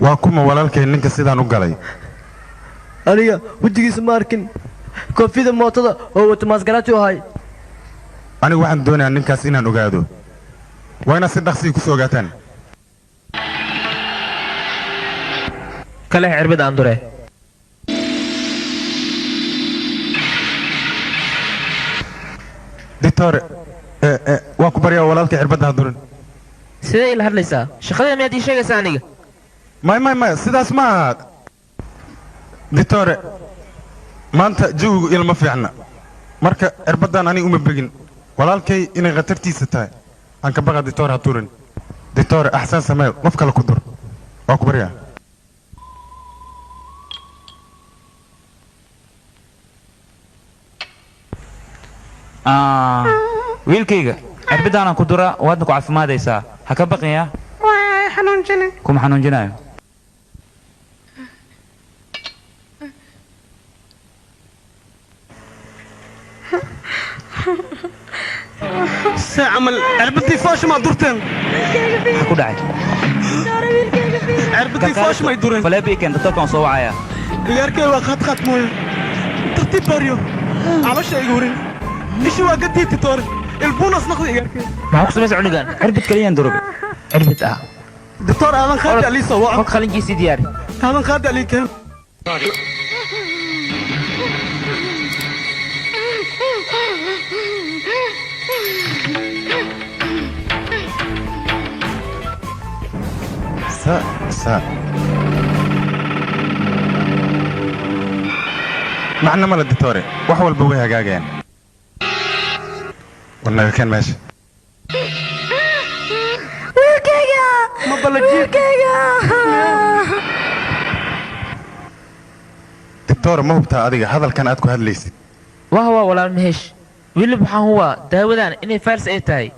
waa kuma walaalkay ninka sidaan u galay aniga wajigiisa ma arkin koofida mootada oo wata maasgaraati u ahay anigu waxaan doonayaa ninkaas inaan ogaado waa inaad si dhaqsi ku soo ogaataan kale cirbad aan dure dictore waa ku baryaa walaalkay cirbadda ha durin sidee ila hadlaysaa shaqadee miyaad ii sheegaysaa aniga may sidaas ma aha ditore maanta jawigu ilma fiicna marka cirbadan aniga uma begin walaalkay inay khatartiisa tahay aan ka baqa ditore ha turin ditore axsan samee qof kale ku dur waa ku baryaa wiilkayga cirbidaanaan ku dura waadna ku caafimaadaysaa ha ka baqaya waa xanuunjine kuma xanuunjinayo عمل عربتي فاش ما درتين ku dhacay عربتي فاش ما يدورين فلا بيكن دكتوركان soo wacaya ياركي waa khad mooyo tartiib bariyo caloosha ay guurin ishi waa gadii titoor البونص نقضي ياركي ما xusmay cunigan cirbid kaliyan durubi cirbid ah دكتور هذا خاد علي سوا xog qalinkiisi diyaari هذا خاد علي كان سا معنا مال الدكتوري وحول بويها جاجين والنبي كان ماشي ما بلجيك دكتور ما هو بتاع أديك هذا كان أتكو هذا ليس وهو ولا مهش ويلي بحان هو داودان إني فارس أي تاي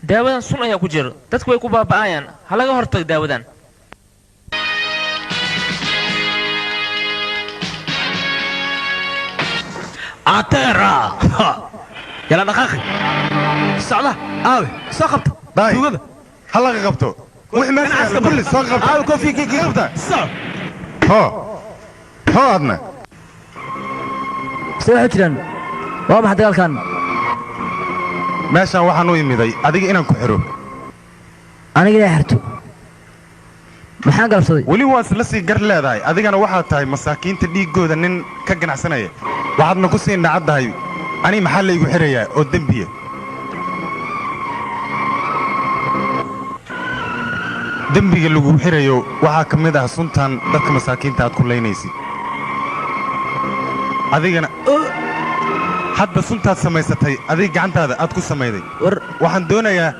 داودان سنة يا كجر تدكو يكو بابا آيان هلا هرتك داودان عتيرة يلا دقاقي السعودة آوي ساقبت باي هلا قبطو وإحنا ما نعسك كل ساقبت آوي كوفي كي قبطة السعود هو عدنا سيدي حجران وما حد قال كان ماشي waxaan u imiday adiga inaan ku xiro aniga inaan xirto maxaan galabsaday wali waas la sii gar leedahay adigana waxa tahay masaakiinta dhiigooda nin ka ganacsanaya waxaadna ku sii nacadahay ani maxaa la igu xirayaa oo dambiya dambiga lagu xirayo waxaa ka mid ah suntan dadka masaakiinta aad ku leynaysid adigana hadda suntaad samaysatay adiga gacantaada aad ku samayday waxaan doonayaa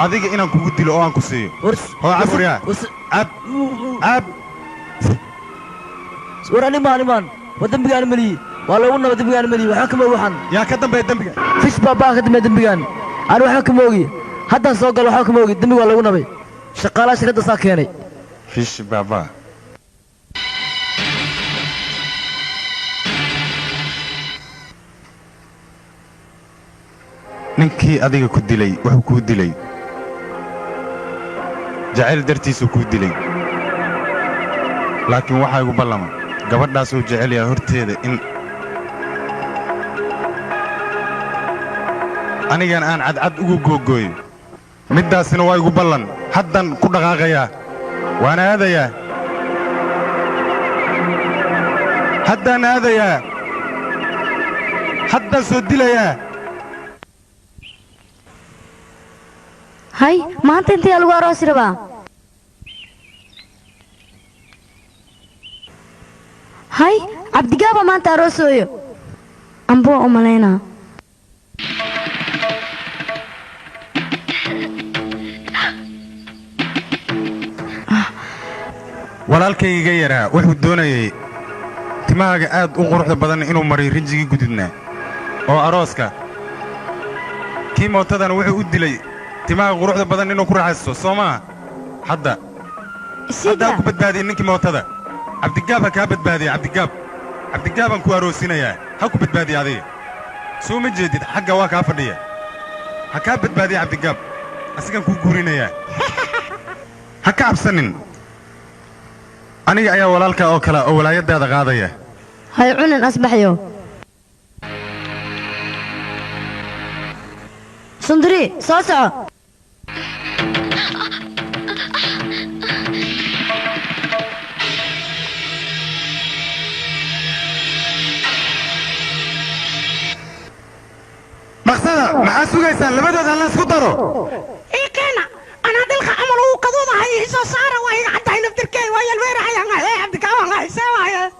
adiga inaan kugu dilo oo aan ku siiyo oo cafuriyaa ab war animaan waa dembigaan maliyi waa lagu naba dembigaan maliyi waxba kama waxan yaa ka dambeeya dembiga fish baabaa ka dambeeya dembigaan aan waxba kama ogi haddaan soo galo waxba kama ogi dembiga waa lagu nabay shaqaalaha shirkadda saa keenay fish baabaa ninkii adiga ku dilay wuxuu kuu dilay jacayl dartiisuu kuu dilay laakiin waxaa igu ballama gabadhaasuu jecel yahay horteeda in anigan aan cadcad ugu googooyo middaasina waa igu ballan haddan ku dhaqaaqayaa waan aadayaa haddaan aadayaa haddaan soo dilayaa hay maanta intayaa lagu aroosi rabaa hay cabdigaaba maanta aroosooyo ambuu u malaynaa walaalkayga yaraa wuxuu doonayay timahaaga aad u quruxda badan inuu mariyo rinjigii gududnaa oo arooska kii mootadana wuxuu u dilay timaha quruxda badan inuu ku raaxaysto soo maa haddaa ku badbaadiyey ninkii mootada cabdigaab ha kaa badbaadiya cabdigaabaan ku aroosinayaa ha ku badbaadiya adiga soo ma jeedid xagga waa kaa fadhiya ha kaa badbaadiya cabdigaab asigaan kuu guurinayaa ha ka cabsanin aniga ayaa walaalka oo kale oo walaayadaada qaadaya hay cunin asbaxyo sunduri soo soco maqsada maxaa sugaysaan labadood hala isku daro إيكينا أنا دلخ عملوا كذوبة هاي إيسو سارة وهي حتى هنا بتركي وهي الويرة هاي هاي عبد كمان هاي سوا هاي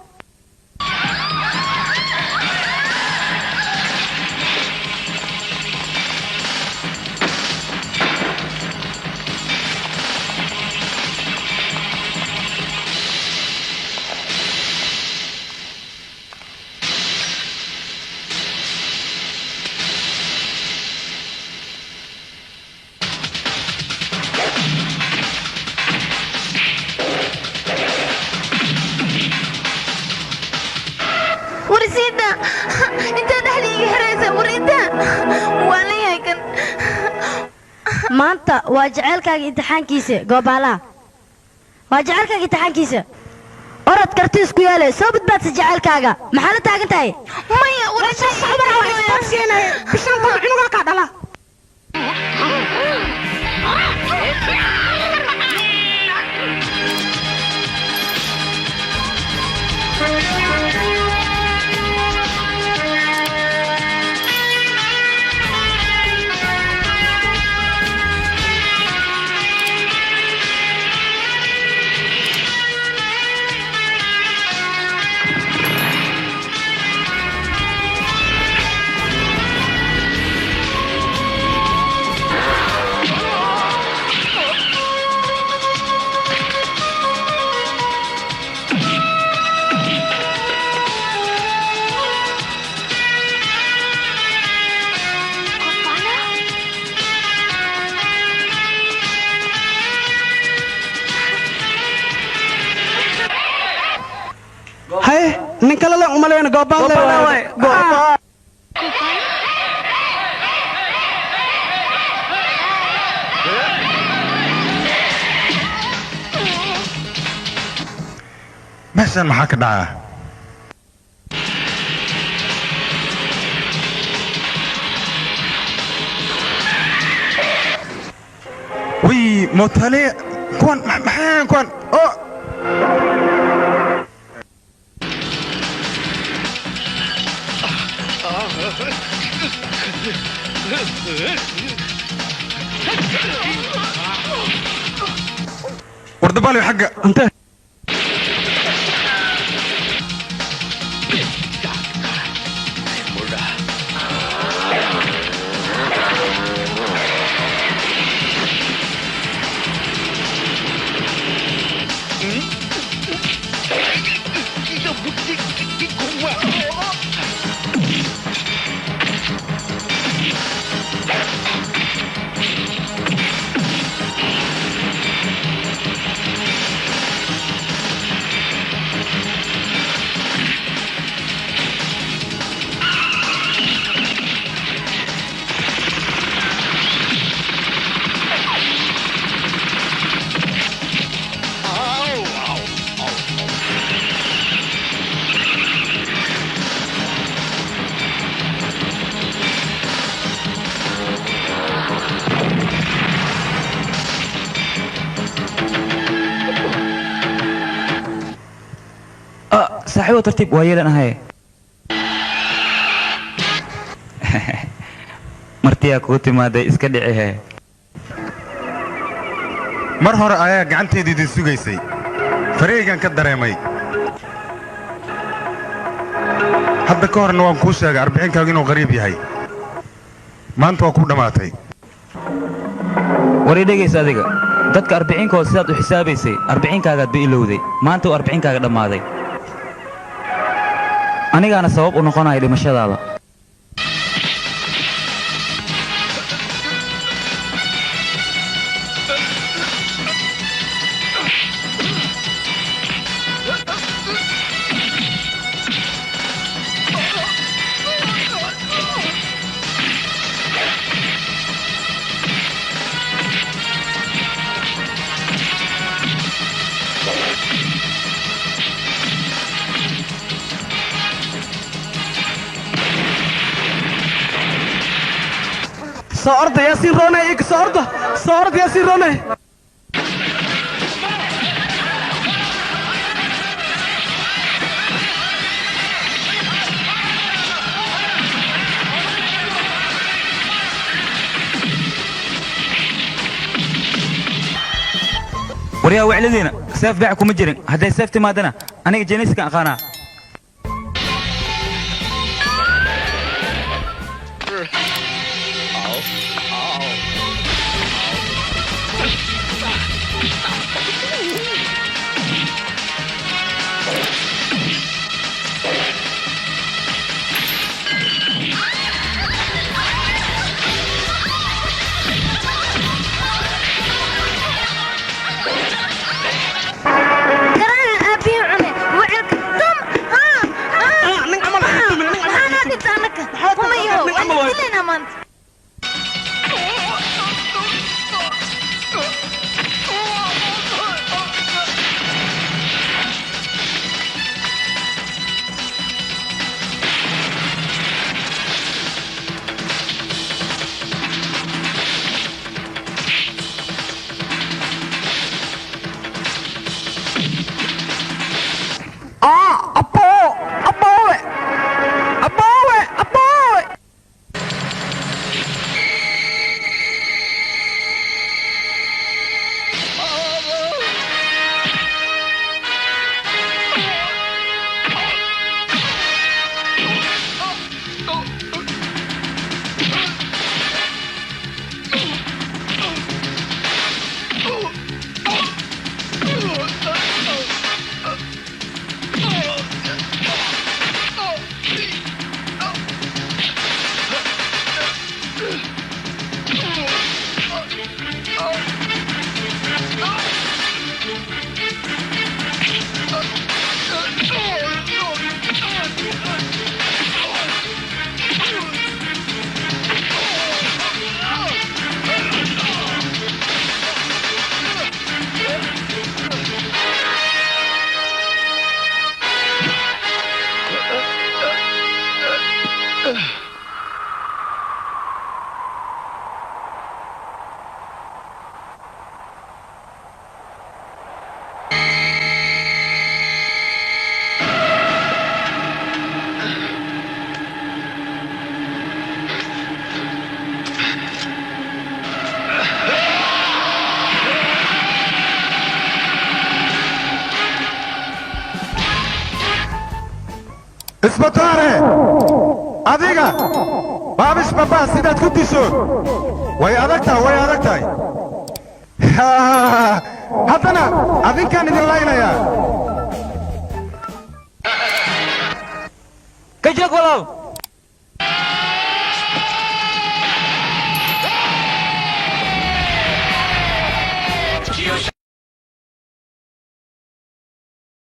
ورسيدنا انت دحلي حريسة وريدا وانا ياكن maanta waa jaceylkaaga imtixaankiisa goobaalaha waa jaceylkaaga imtixaankiisa orod karti isku yeelay soo badbaadsa jaceylkaaga maxaa la taagan tahay maya هاي نكلا لا أمالين قبان لا meeshaan maxaa ka dhacaa way mootale kuwan maxaa kuwan oo wardabaalay xagga ante saaxiibo tartiib waa yeelan ahay martiyaa kuu timaaday iska dhicihe mar hore ayaa gacanteedii idin sugaysay fareygan ka dareemay hadda ka horna waan kuu sheegay arbixinkaadu inuu qariib yahay maanta waa ku dhammaatay war ii dhegaysa adiga dadka arbiciinkooda sidaad u xisaabaysay arbiciinkaagaad ba ilowday maanta uu arbiciinkaaga dhammaaday anigaana sabab u noqonaya dhimashadaada صارت ياسين رونا إيك صارت ياسين رونا وريا وعلدينا سيف بيعكم مجرين هذا سيف تمادنا أنا جنيس كان خانا isbitaare adiga baabish baba sidaad ku disho way adag tahay haddana adinkaan idin laynayaa ka joog walaal